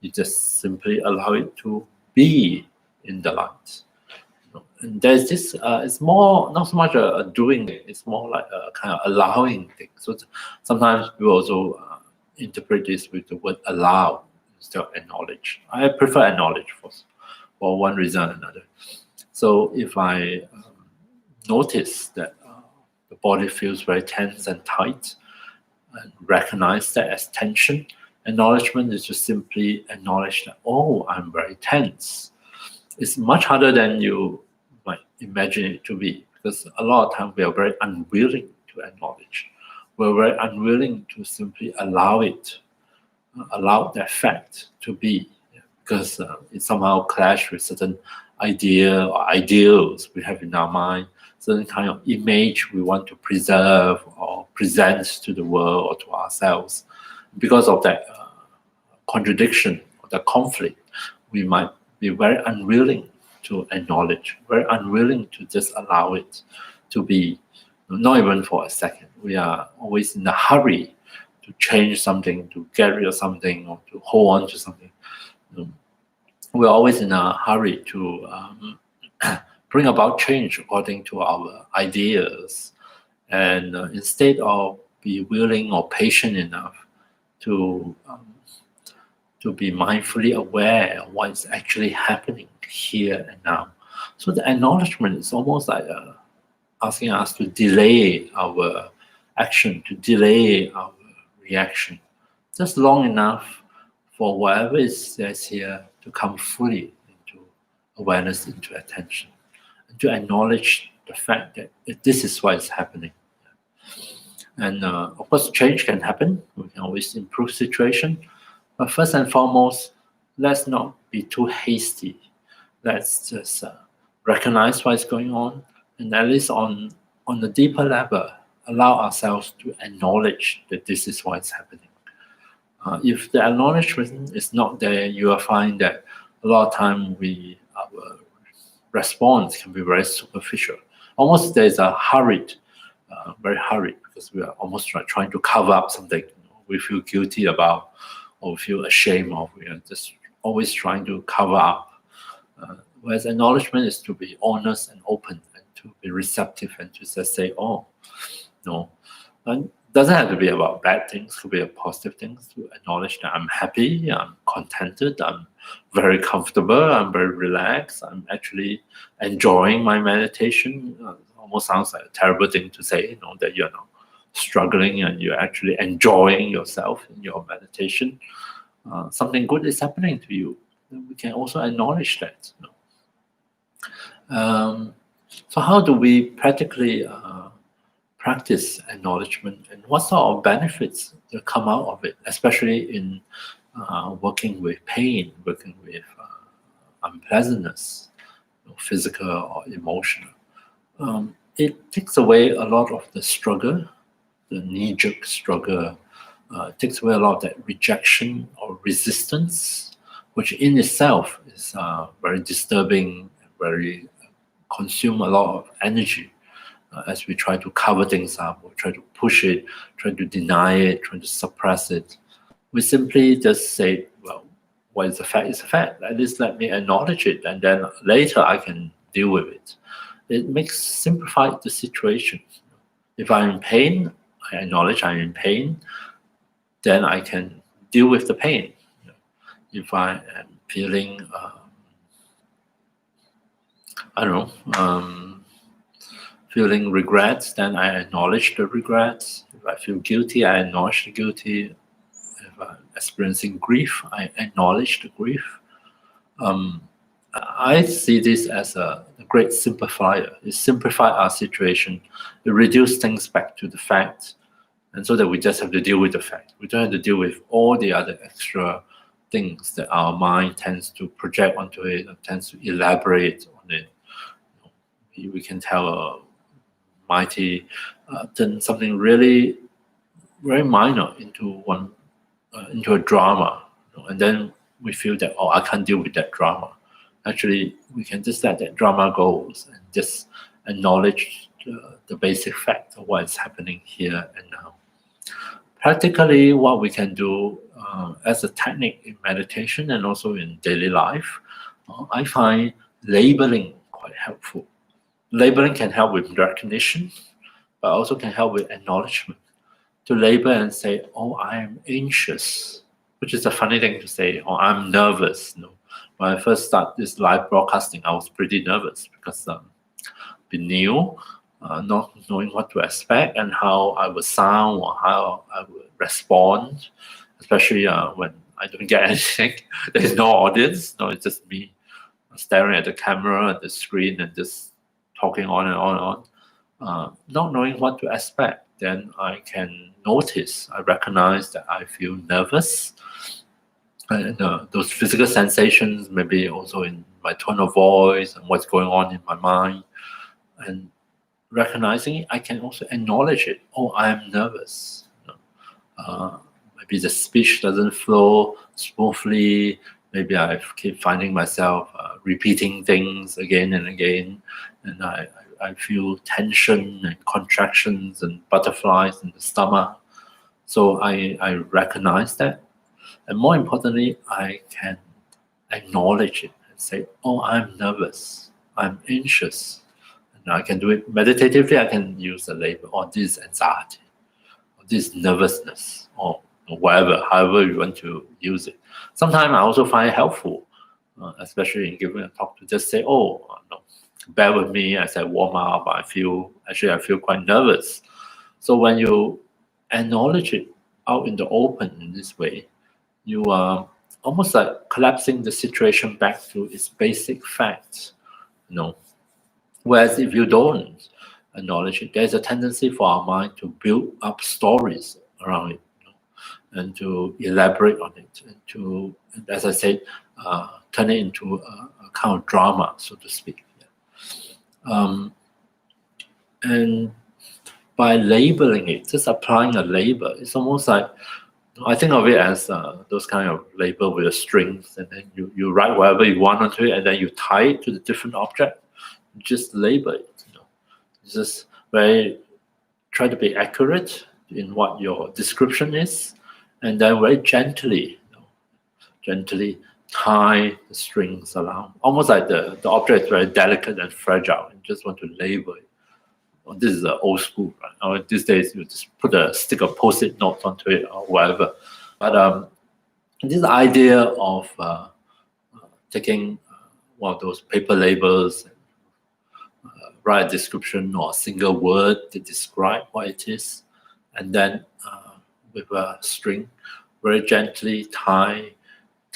You just simply allow it to be in the light. And there's this, it's more, not so much a doing thing, it's more like a kind of allowing thing. So sometimes we also interpret this with the word allow instead of acknowledge. I prefer acknowledge for one reason or another. So if I notice that the body feels very tense and tight, and recognize that as tension, acknowledgement is to simply acknowledge that, oh, I'm very tense. It's much harder than you might imagine it to be, because a lot of times we are very unwilling to acknowledge. We're very unwilling to simply allow it, allow that fact to be, because it somehow clash with certain idea or ideals we have in our mind, certain kind of image we want to preserve or present to the world or to ourselves. Because of that contradiction or the conflict, we might be very unwilling to acknowledge, very unwilling to just allow it to be, not even for a second. We are always in a hurry to change something, to get rid of something, or to hold on to something. We're always in a hurry to bring about change according to our ideas. And instead of be willing or patient enough to be mindfully aware of what is actually happening here and now. So the acknowledgement is almost like asking us to delay our action, to delay our reaction, just long enough for whatever is that's here to come fully into awareness, into attention, and to acknowledge the fact that this is what is happening. And of course, change can happen. We can always improve situation. But first and foremost, let's not be too hasty. Let's just recognize what is going on, and at least on the deeper level, allow ourselves to acknowledge that this is what is happening. If the acknowledgement is not there, you will find that a lot of time our response can be very superficial. Almost there's a hurried, very hurried, because we are almost trying to cover up something we feel guilty about or feel ashamed of. We are just always trying to cover up. Whereas acknowledgement is to be honest and open and to be receptive and to just say, oh, no. And it doesn't have to be about bad things, it could be a positive things, to acknowledge that I'm happy, I'm contented, I'm very comfortable, I'm very relaxed, I'm actually enjoying my meditation. Almost sounds like a terrible thing to say, that you're not struggling and you're actually enjoying yourself in your meditation. Something good is happening to you. We can also acknowledge that. So how do we practically practice acknowledgement, and what sort of benefits that come out of it, especially in working with pain, working with unpleasantness, physical or emotional? It takes away a lot of the struggle, the knee-jerk struggle. It takes away a lot of that rejection or resistance, which in itself is very disturbing, very consume a lot of energy as we try to cover things up, or try to push it, try to deny it, try to suppress it. We simply just say, well, what is a fact is a fact. At least let me acknowledge it, and then later I can deal with it. It makes simplified the situation. If I'm in pain, I acknowledge I'm in pain, then I can deal with the pain. If I am feeling, feeling regrets, then I acknowledge the regrets. If I feel guilty, I acknowledge the guilty. If I'm experiencing grief, I acknowledge the grief. I see this as a great simplifier. It simplifies our situation. It reduces things back to the fact, and so that we just have to deal with the fact. We don't have to deal with all the other extra things that our mind tends to project onto it and tends to elaborate on it. We can tell a mighty turn something really very minor into into a drama, and then we feel that, oh, I can't deal with that drama. Actually, we can just let that drama go and just acknowledge the basic fact of what is happening here and now. Practically, what we can do as a technique in meditation and also in daily life, I find labeling quite helpful. Labeling can help with recognition, but also can help with acknowledgement. To label and say, oh, I am anxious, which is a funny thing to say, or I'm nervous. When I first started this live broadcasting, I was pretty nervous because be new, not knowing what to expect and how I would sound or how I would respond, especially when I don't get anything. There's no audience. No, it's just me staring at the camera and the screen and just talking on and on and on. Not knowing what to expect, then I can notice, I recognize that I feel nervous. And those physical sensations, maybe also in my tone of voice and what's going on in my mind. And recognizing it, I can also acknowledge it. Oh, I'm nervous. Maybe the speech doesn't flow smoothly. Maybe I keep finding myself repeating things again and again. And I feel tension and contractions and butterflies in the stomach. So I recognize that. And more importantly, I can acknowledge it and say, oh, I'm nervous. I'm anxious. And I can do it meditatively. I can use a label, or this anxiety, or this nervousness, or whatever, however you want to use it. Sometimes I also find it helpful, especially in giving a talk, to just say, oh, no, bear with me as I warm up. I feel quite nervous. So when you acknowledge it out in the open in this way, you are almost like collapsing the situation back to its basic facts. Whereas if you don't acknowledge it, there's a tendency for our mind to build up stories around it, and to elaborate on it, and to, as I said, turn it into a kind of drama, so to speak. And by labeling it, just applying a label, it's almost like, I think of it as those kind of label with strings, and then you write whatever you want onto it, and then you tie it to the different object. Just label it. Just try to be accurate in what your description is, and then very gently tie the strings around. Almost like the object is very delicate and fragile, and just want to label it. This is the old school, right? These days you just stick a post-it note onto it or whatever. But this idea of taking one of those paper labels, write a description or a single word to describe what it is, and then with a string, very gently tie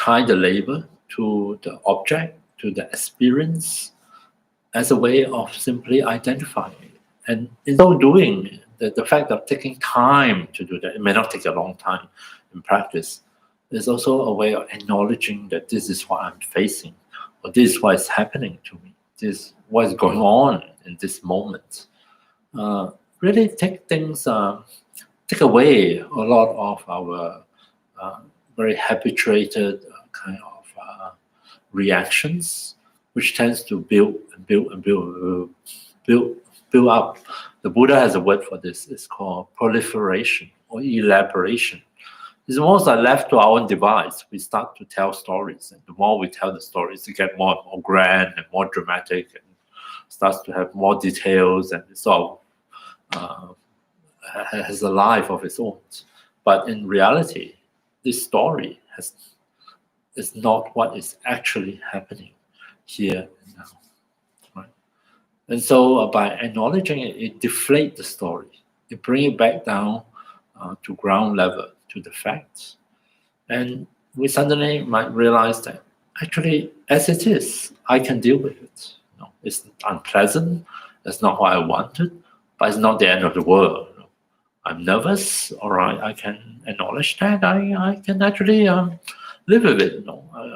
the label to the object, to the experience, as a way of simply identifying it. And in so doing, the fact of taking time to do that, it may not take a long time in practice, is also a way of acknowledging that this is what I'm facing, or this is what is happening to me, this is what is going on in this moment. Really take away a lot of our very habituated kind of reactions, which tends to build up. The Buddha has a word for this. It's called proliferation or elaboration. It's almost like left to our own device. We start to tell stories, and the more we tell the stories, it gets more and more grand and more dramatic, and starts to have more details, and it sort of has a life of its own. But in reality, this story is not what is actually happening here and now. Right? And so by acknowledging it, it deflates the story. It brings it back down to ground level, to the facts. And we suddenly might realize that actually, as it is, I can deal with it. It's unpleasant. It's not what I wanted, but it's not the end of the world. I'm nervous. All right, I can acknowledge that. I can actually live with it.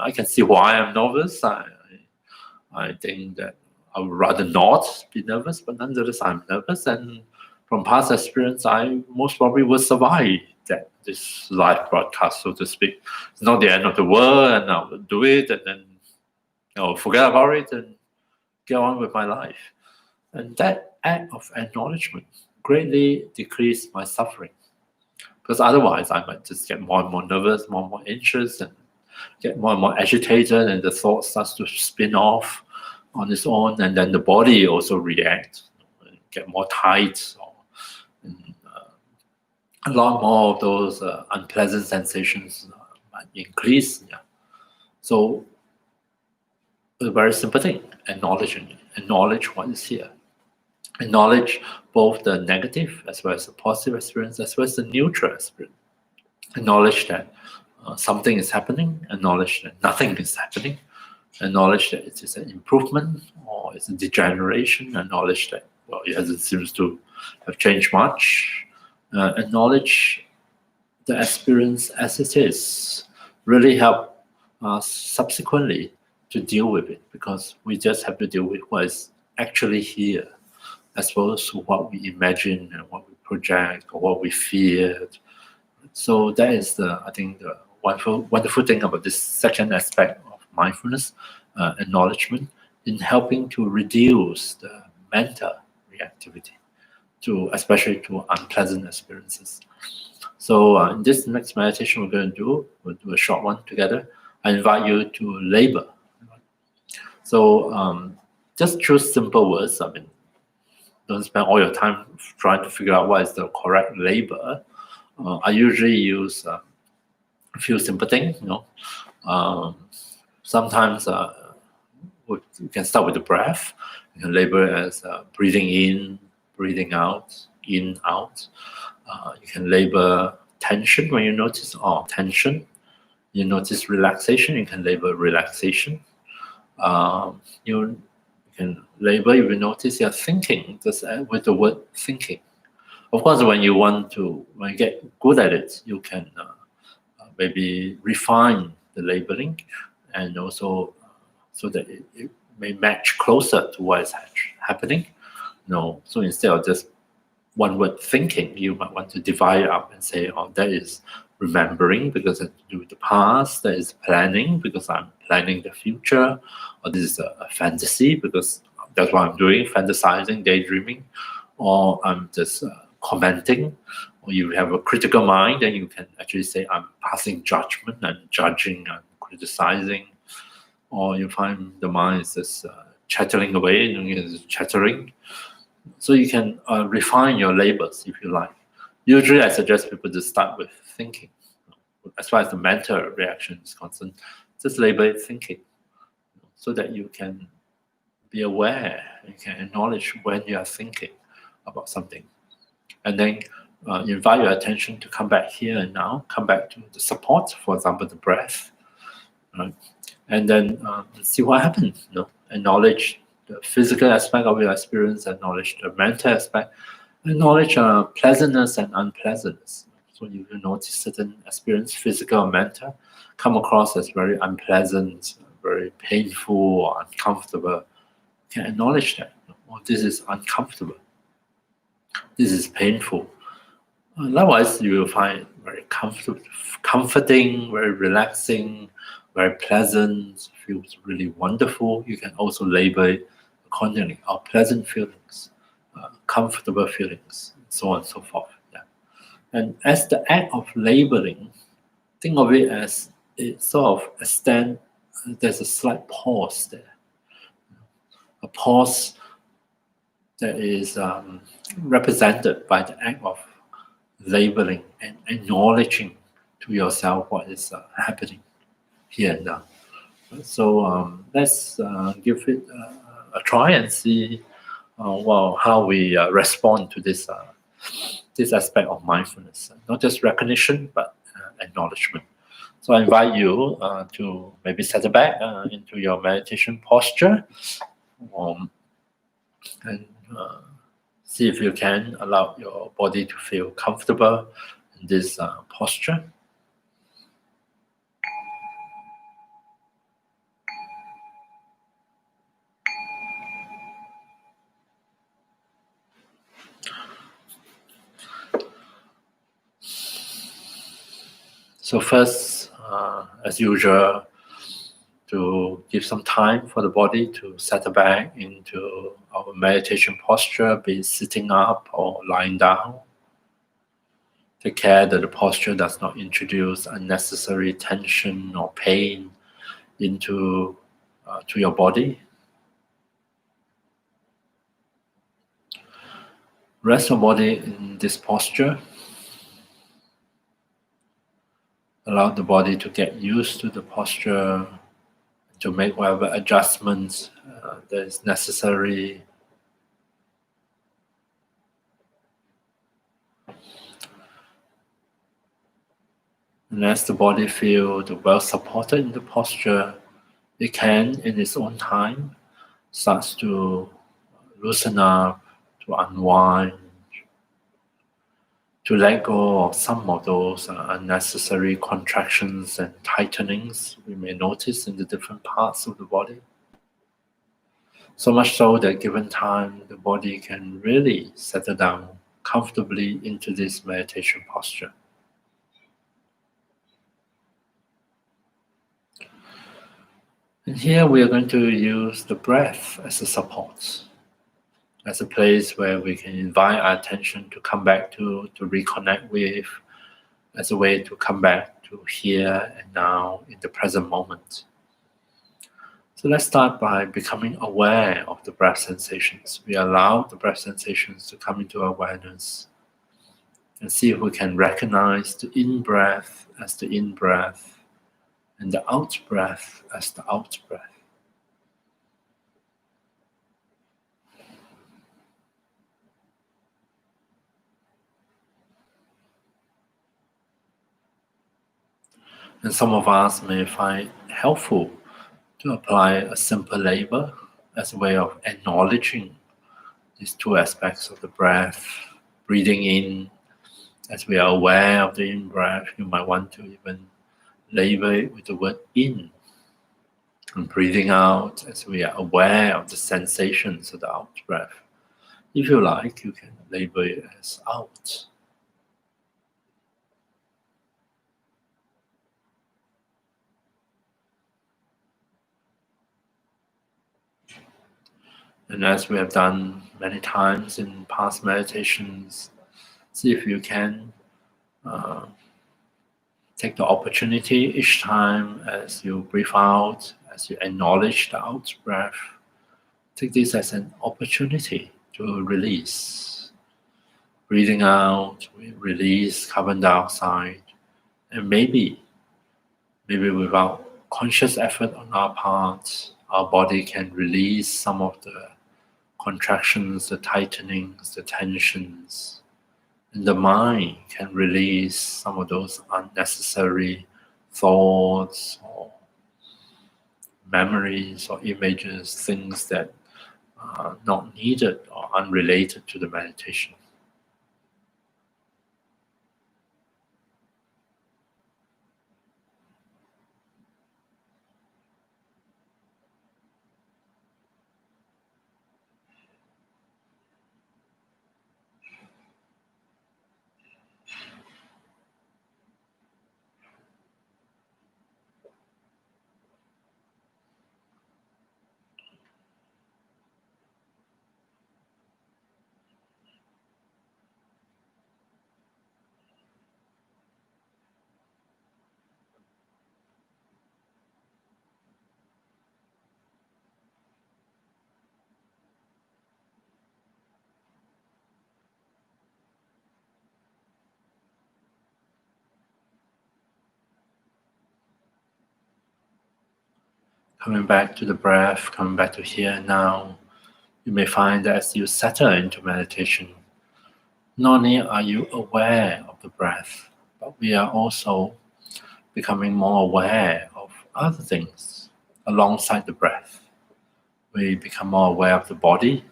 I can see why I'm nervous. I think that I would rather not be nervous, but nonetheless, I'm nervous. And from past experience, I most probably will survive this live broadcast, so to speak. It's not the end of the world, and I will do it, and then forget about it and get on with my life. And that act of acknowledgement greatly decreased my suffering, because otherwise I might just get more and more nervous, more and more anxious, and get more and more agitated, and the thought starts to spin off on its own, and then the body also reacts, get more tight, or a lot more of those unpleasant sensations might increase. Yeah. So a very simple thing: acknowledge what is here. Acknowledge both the negative as well as the positive experience, as well as the neutral experience. Acknowledge that something is happening. Acknowledge that nothing is happening. Acknowledge that it is an improvement or it's a degeneration. Acknowledge that, well, it hasn't seems to have changed much. Acknowledge the experience as it is. Really help us subsequently to deal with it, because we just have to deal with what is actually here, as well as what we imagine and what we project or what we feared. So that is I think the wonderful thing about this second aspect of mindfulness, acknowledgement, in helping to reduce the mental reactivity especially to unpleasant experiences. So in this next meditation we'll do a short one together. I invite you to label. So just choose simple words. I mean, don't spend all your time trying to figure out what is the correct label. I usually use a few simple things. Sometimes you can start with the breath. You can label it as breathing in, breathing out, in, out. You can label tension when you notice tension. You notice relaxation, you can label relaxation. You can label if you notice you're thinking, just with the word thinking. Of course, when you get good at it, you can maybe refine the labeling, and also so that it may match closer to what is happening. So instead of just one word thinking, you might want to divide it up and say, that is remembering because it has to do with the past, that is planning because I'm planning the future, or this is a fantasy because that's what I'm doing, fantasizing, daydreaming, or I'm just commenting, or you have a critical mind, then you can actually say I'm passing judgment and judging and criticizing, or you find the mind is just chattering away, it's chattering. So you can refine your labels if you like. Usually I suggest people to start with thinking. As far as the mental reaction is concerned, just label it thinking, so that you can be aware, you can acknowledge when you are thinking about something. And then invite your attention to come back here and now, come back to the support, for example, the breath. Right? And then see what happens. Acknowledge the physical aspect of your experience, acknowledge the mental aspect, acknowledge pleasantness and unpleasantness. So you will notice certain experience, physical or mental, come across as very unpleasant, very painful or uncomfortable. You can acknowledge that. This is uncomfortable. This is painful. Likewise, you will find it very comforting, very relaxing, very pleasant, feels really wonderful. You can also label it accordingly, pleasant feelings, comfortable feelings, so on and so forth. Yeah. And as the act of labeling, think of it as it sort of extend. There's a slight pause there, a pause that is represented by the act of labeling and acknowledging to yourself what is happening here and now. So let's give it a try and see how we respond to this aspect of mindfulness. Not just recognition, but acknowledgement. So I invite you to maybe settle back into your meditation posture, and see if you can allow your body to feel comfortable in this posture. So first, as usual, to give some time for the body to settle back into our meditation posture, be it sitting up or lying down. Take care that the posture does not introduce unnecessary tension or pain into to your body. Rest your body in this posture. Allow the body to get used to the posture, to make whatever adjustments that is necessary. And as the body feels well supported in the posture, it can, in its own time, starts to loosen up, to unwind, to let go of some of those unnecessary contractions and tightenings we may notice in the different parts of the body. So much so that given time, the body can really settle down comfortably into this meditation posture. And here we are going to use the breath as a support, as a place where we can invite our attention to come back to reconnect with, as a way to come back to here and now in the present moment. So let's start by becoming aware of the breath sensations. We allow the breath sensations to come into awareness and see if we can recognize the in-breath as the in-breath and the out-breath as the out-breath. And some of us may find it helpful to apply a simple label as a way of acknowledging these two aspects of the breath. Breathing in, as we are aware of the in-breath, you might want to even label it with the word in. And breathing out, as we are aware of the sensations of the out-breath. If you like, you can label it as out. And as we have done many times in past meditations, see if you can take the opportunity each time as you breathe out, as you acknowledge the out-breath, take this as an opportunity to release. Breathing out, we release carbon dioxide, and maybe without conscious effort on our part, our body can release some of the contractions, the tightenings, the tensions. And the mind can release some of those unnecessary thoughts or memories or images, things that are not needed or unrelated to the meditation. Coming back to the breath, coming back to here and now, you may find that as you settle into meditation, not only are you aware of the breath, but we are also becoming more aware of other things alongside the breath. We become more aware of the body.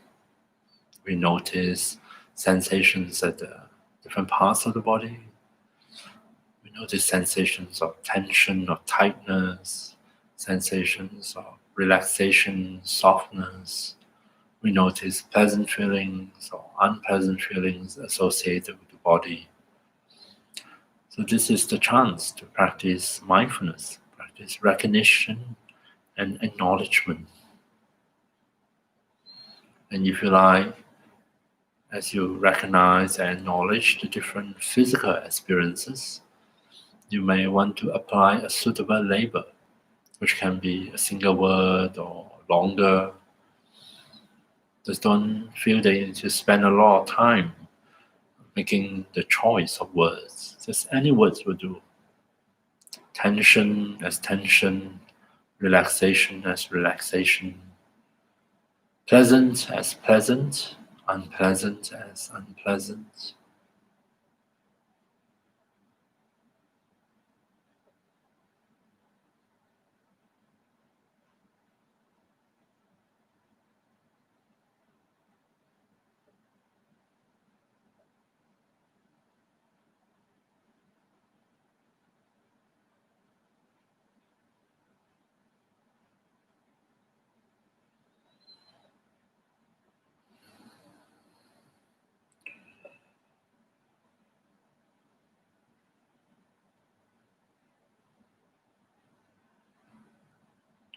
We notice sensations at the different parts of the body. We notice sensations of tension or tightness, sensations of relaxation, softness. We notice pleasant feelings or unpleasant feelings associated with the body. So this is the chance to practice mindfulness, practice recognition and acknowledgement. And if you like, as you recognize and acknowledge the different physical experiences, you may want to apply a suitable label, which can be a single word or longer. Just don't feel that you need to spend a lot of time making the choice of words. Just any words will do. Tension as tension, relaxation as relaxation, pleasant as pleasant, unpleasant as unpleasant.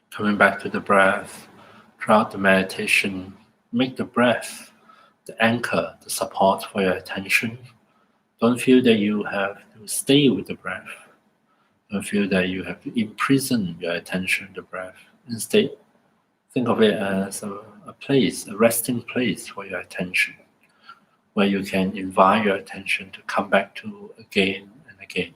Coming back to the breath, throughout the meditation, make the breath the anchor, the support for your attention. Don't feel that you have to stay with the breath. Don't feel that you have to imprison your attention in the breath. Instead, think of it as a place, a resting place for your attention, where you can invite your attention to come back to again and again.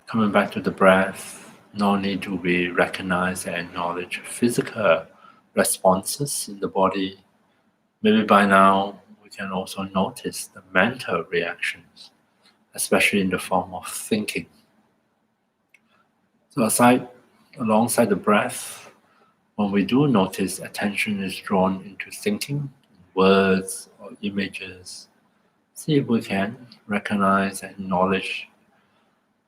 Coming back to the breath, no need to be recognize and acknowledge physical responses in the body. Maybe by now we can also notice the mental reactions, especially in the form of thinking. So alongside the breath, when we do notice attention is drawn into thinking, words or images, see if we can recognize and acknowledge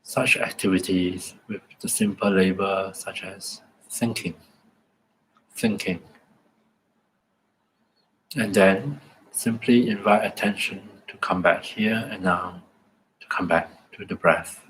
such activities with the simple label such as thinking, thinking. And then simply invite attention to come back here and now, to come back to the breath.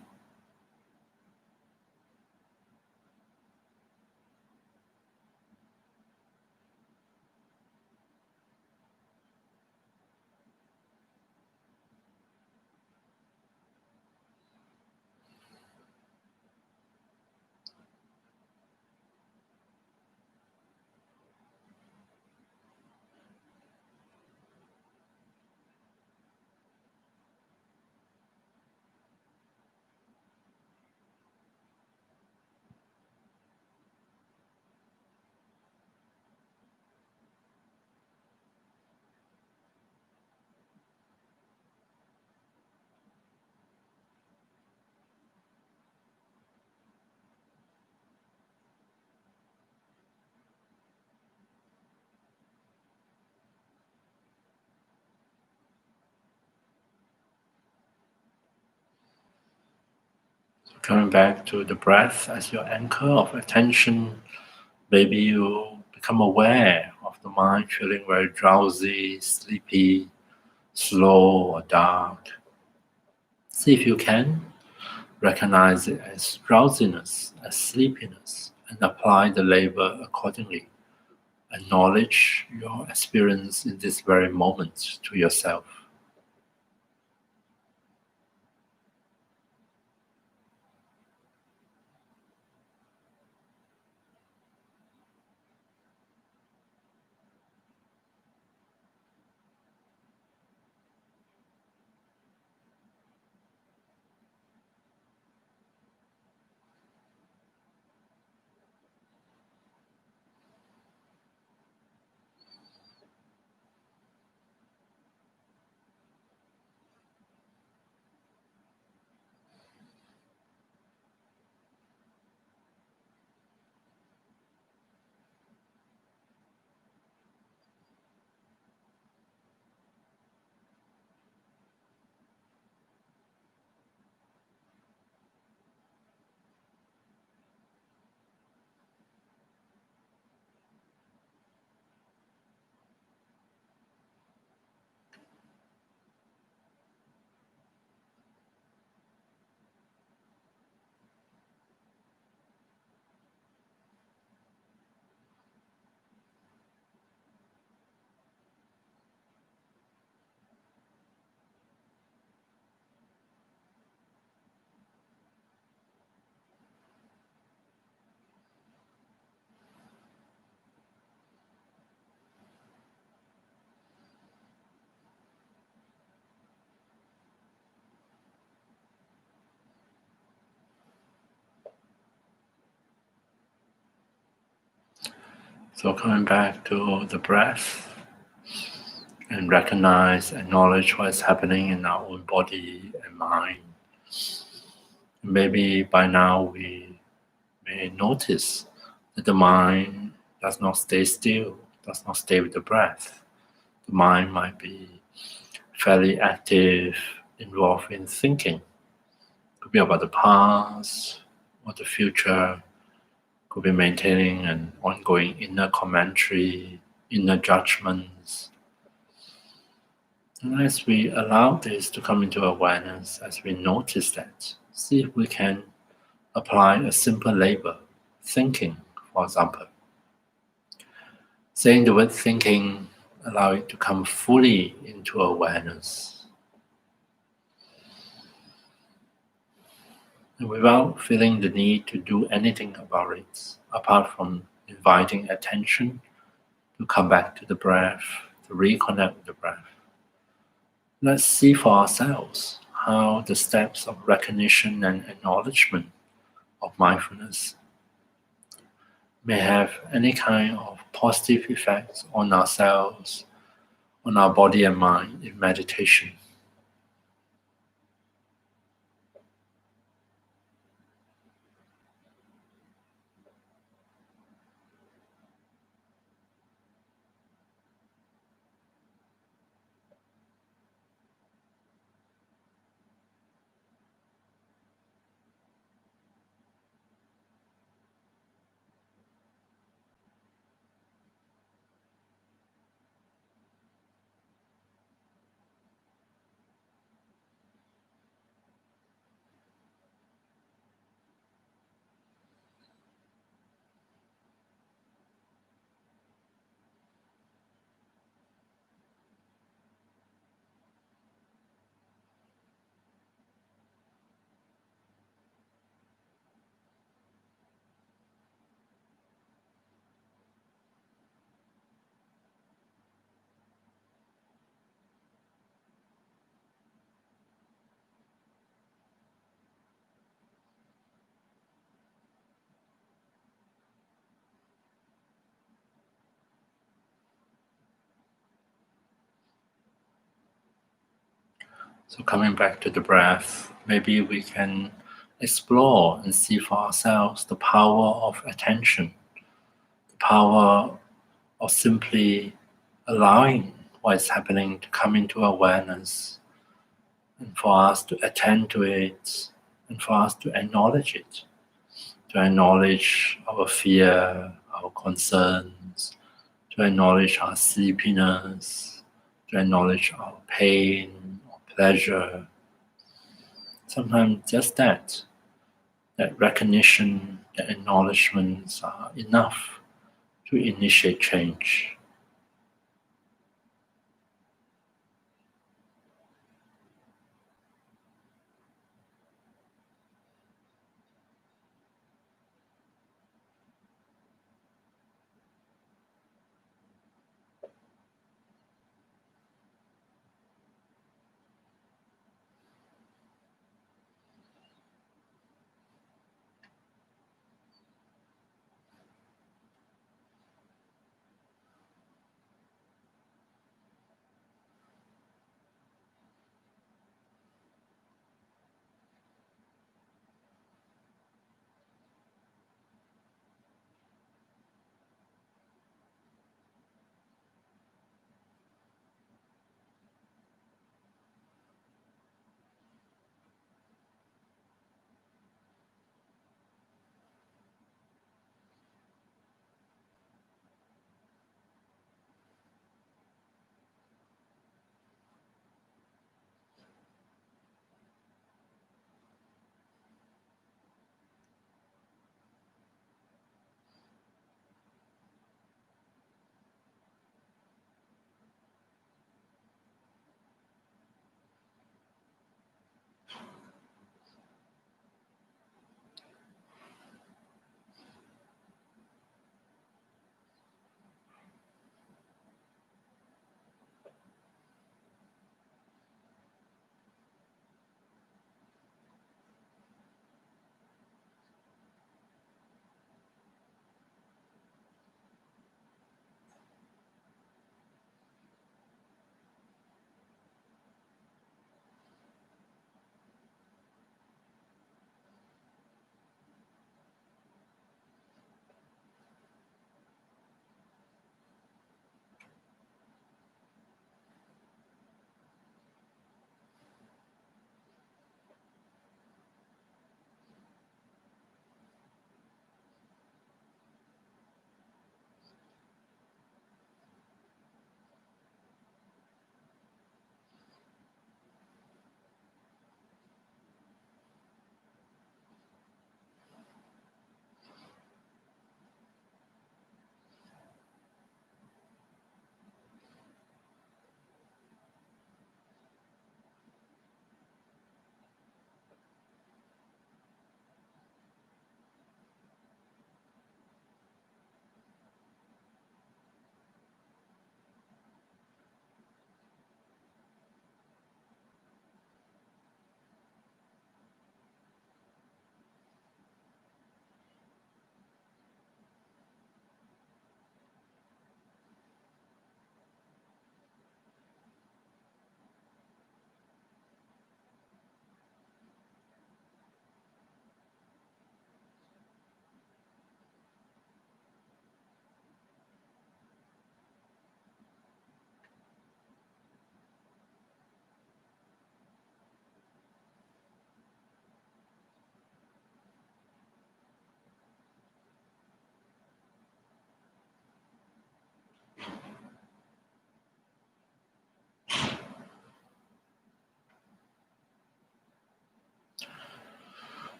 Coming back to the breath as your anchor of attention, maybe you become aware of the mind feeling very drowsy, sleepy, slow, or dark. See if you can recognize it as drowsiness, as sleepiness, and apply the label accordingly. Acknowledge your experience in this very moment to yourself. So coming back to the breath and recognize, acknowledge what is happening in our own body and mind. Maybe by now we may notice that the mind does not stay still, does not stay with the breath. The mind might be fairly active, involved in thinking. Could be about the past or the future, could be maintaining an ongoing inner commentary, inner judgments. And as we allow this to come into awareness, as we notice that, see if we can apply a simple label, thinking, for example. Saying the word thinking, allow it to come fully into awareness. And without feeling the need to do anything about it, apart from inviting attention to come back to the breath, to reconnect with the breath. Let's see for ourselves how the steps of recognition and acknowledgement of mindfulness may have any kind of positive effects on ourselves, on our body and mind in meditation. So coming back to the breath, maybe we can explore and see for ourselves the power of attention, the power of simply allowing what is happening to come into awareness, and for us to attend to it, and for us to acknowledge it, to acknowledge our fear, our concerns, to acknowledge our sleepiness, to acknowledge our pain or pleasure. Sometimes just that recognition, that acknowledgements are enough to initiate change.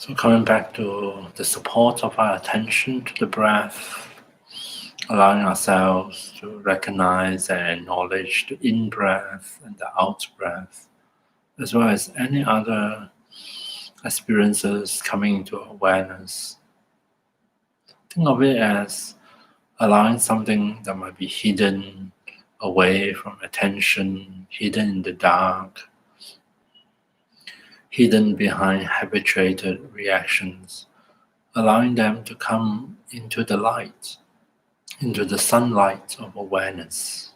So coming back to the support of our attention to the breath, allowing ourselves to recognize and acknowledge the in-breath and the out-breath, as well as any other experiences coming into awareness. Think of it as allowing something that might be hidden away from attention, hidden in the dark, hidden behind habituated reactions, allowing them to come into the light, into the sunlight of awareness.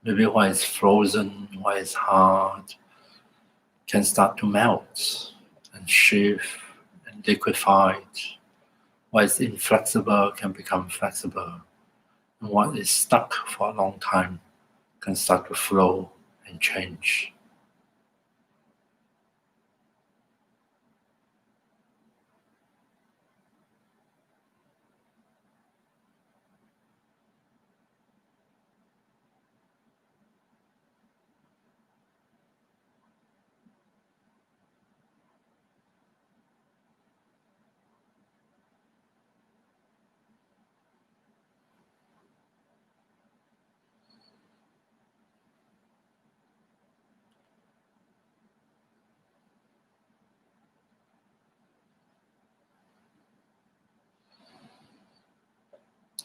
Maybe what is frozen, what is hard, can start to melt and shift and liquefy. What is inflexible can become flexible. And what is stuck for a long time can start to flow and change.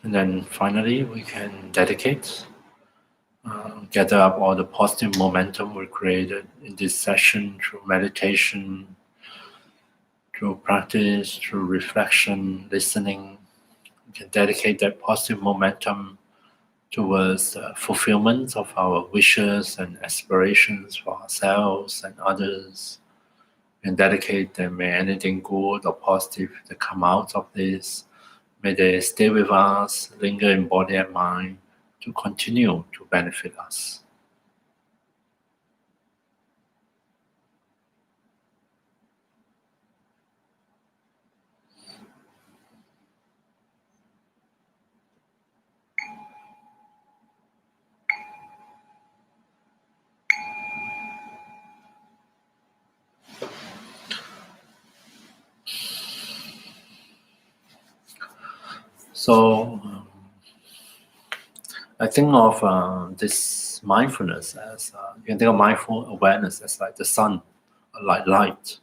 And then finally, we can dedicate, gather up all the positive momentum we created in this session through meditation, through practice, through reflection, listening. We can dedicate that positive momentum towards the fulfillment of our wishes and aspirations for ourselves and others. And dedicate them, may anything good or positive that come out of this, may they stay with us, linger in body and mind to continue to benefit us. So I think of this mindfulness as, you can think of mindful awareness as like the sun, like light.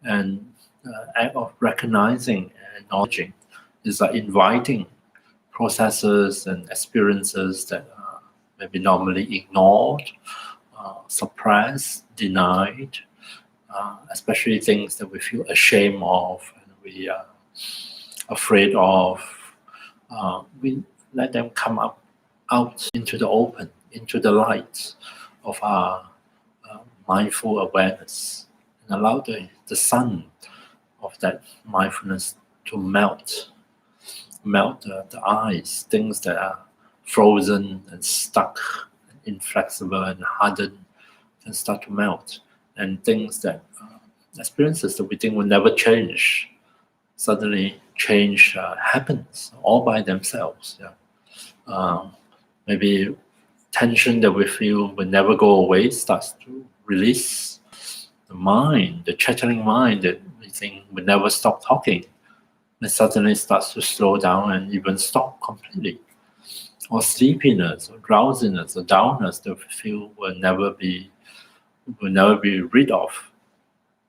And act of recognizing and acknowledging is like inviting processes and experiences that may be normally ignored, suppressed, denied, especially things that we feel ashamed of and we are afraid of. We let them come out into the open, into the light of our mindful awareness, and allow the sun of that mindfulness to melt the eyes, things that are frozen and stuck, and inflexible and hardened can start to melt, and things that experiences that we think will never change, suddenly change happens all by themselves. Maybe tension that we feel will never go away starts to release. The mind, the chattering mind that we think will never stop talking, and suddenly starts to slow down and even stop completely. Or sleepiness, or drowsiness, or downness that we feel will never be rid of.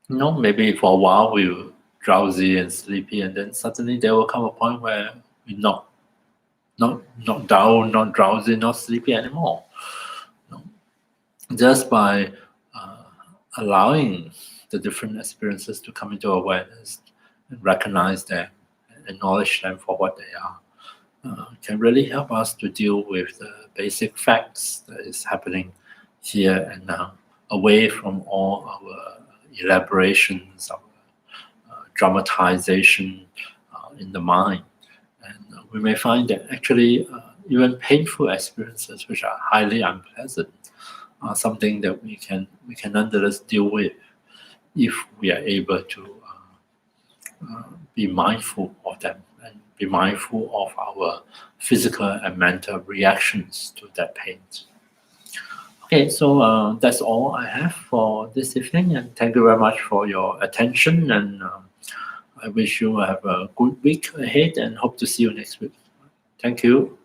Maybe for a while we were drowsy and sleepy, and then suddenly there will come a point where we're not down, not drowsy, not sleepy anymore. Just by allowing the different experiences to come into awareness and recognize them and acknowledge them for what they are, can really help us to deal with the basic facts that is happening here and now, away from all our elaborations, our dramatization in the mind. And we may find that actually even painful experiences, which are highly unpleasant, are something that we can nonetheless deal with if we are able to be mindful of them and be mindful of our physical and mental reactions to that pain. Okay, so that's all I have for this evening, and thank you very much for your attention and I wish you have a good week ahead and hope to see you next week. Thank you.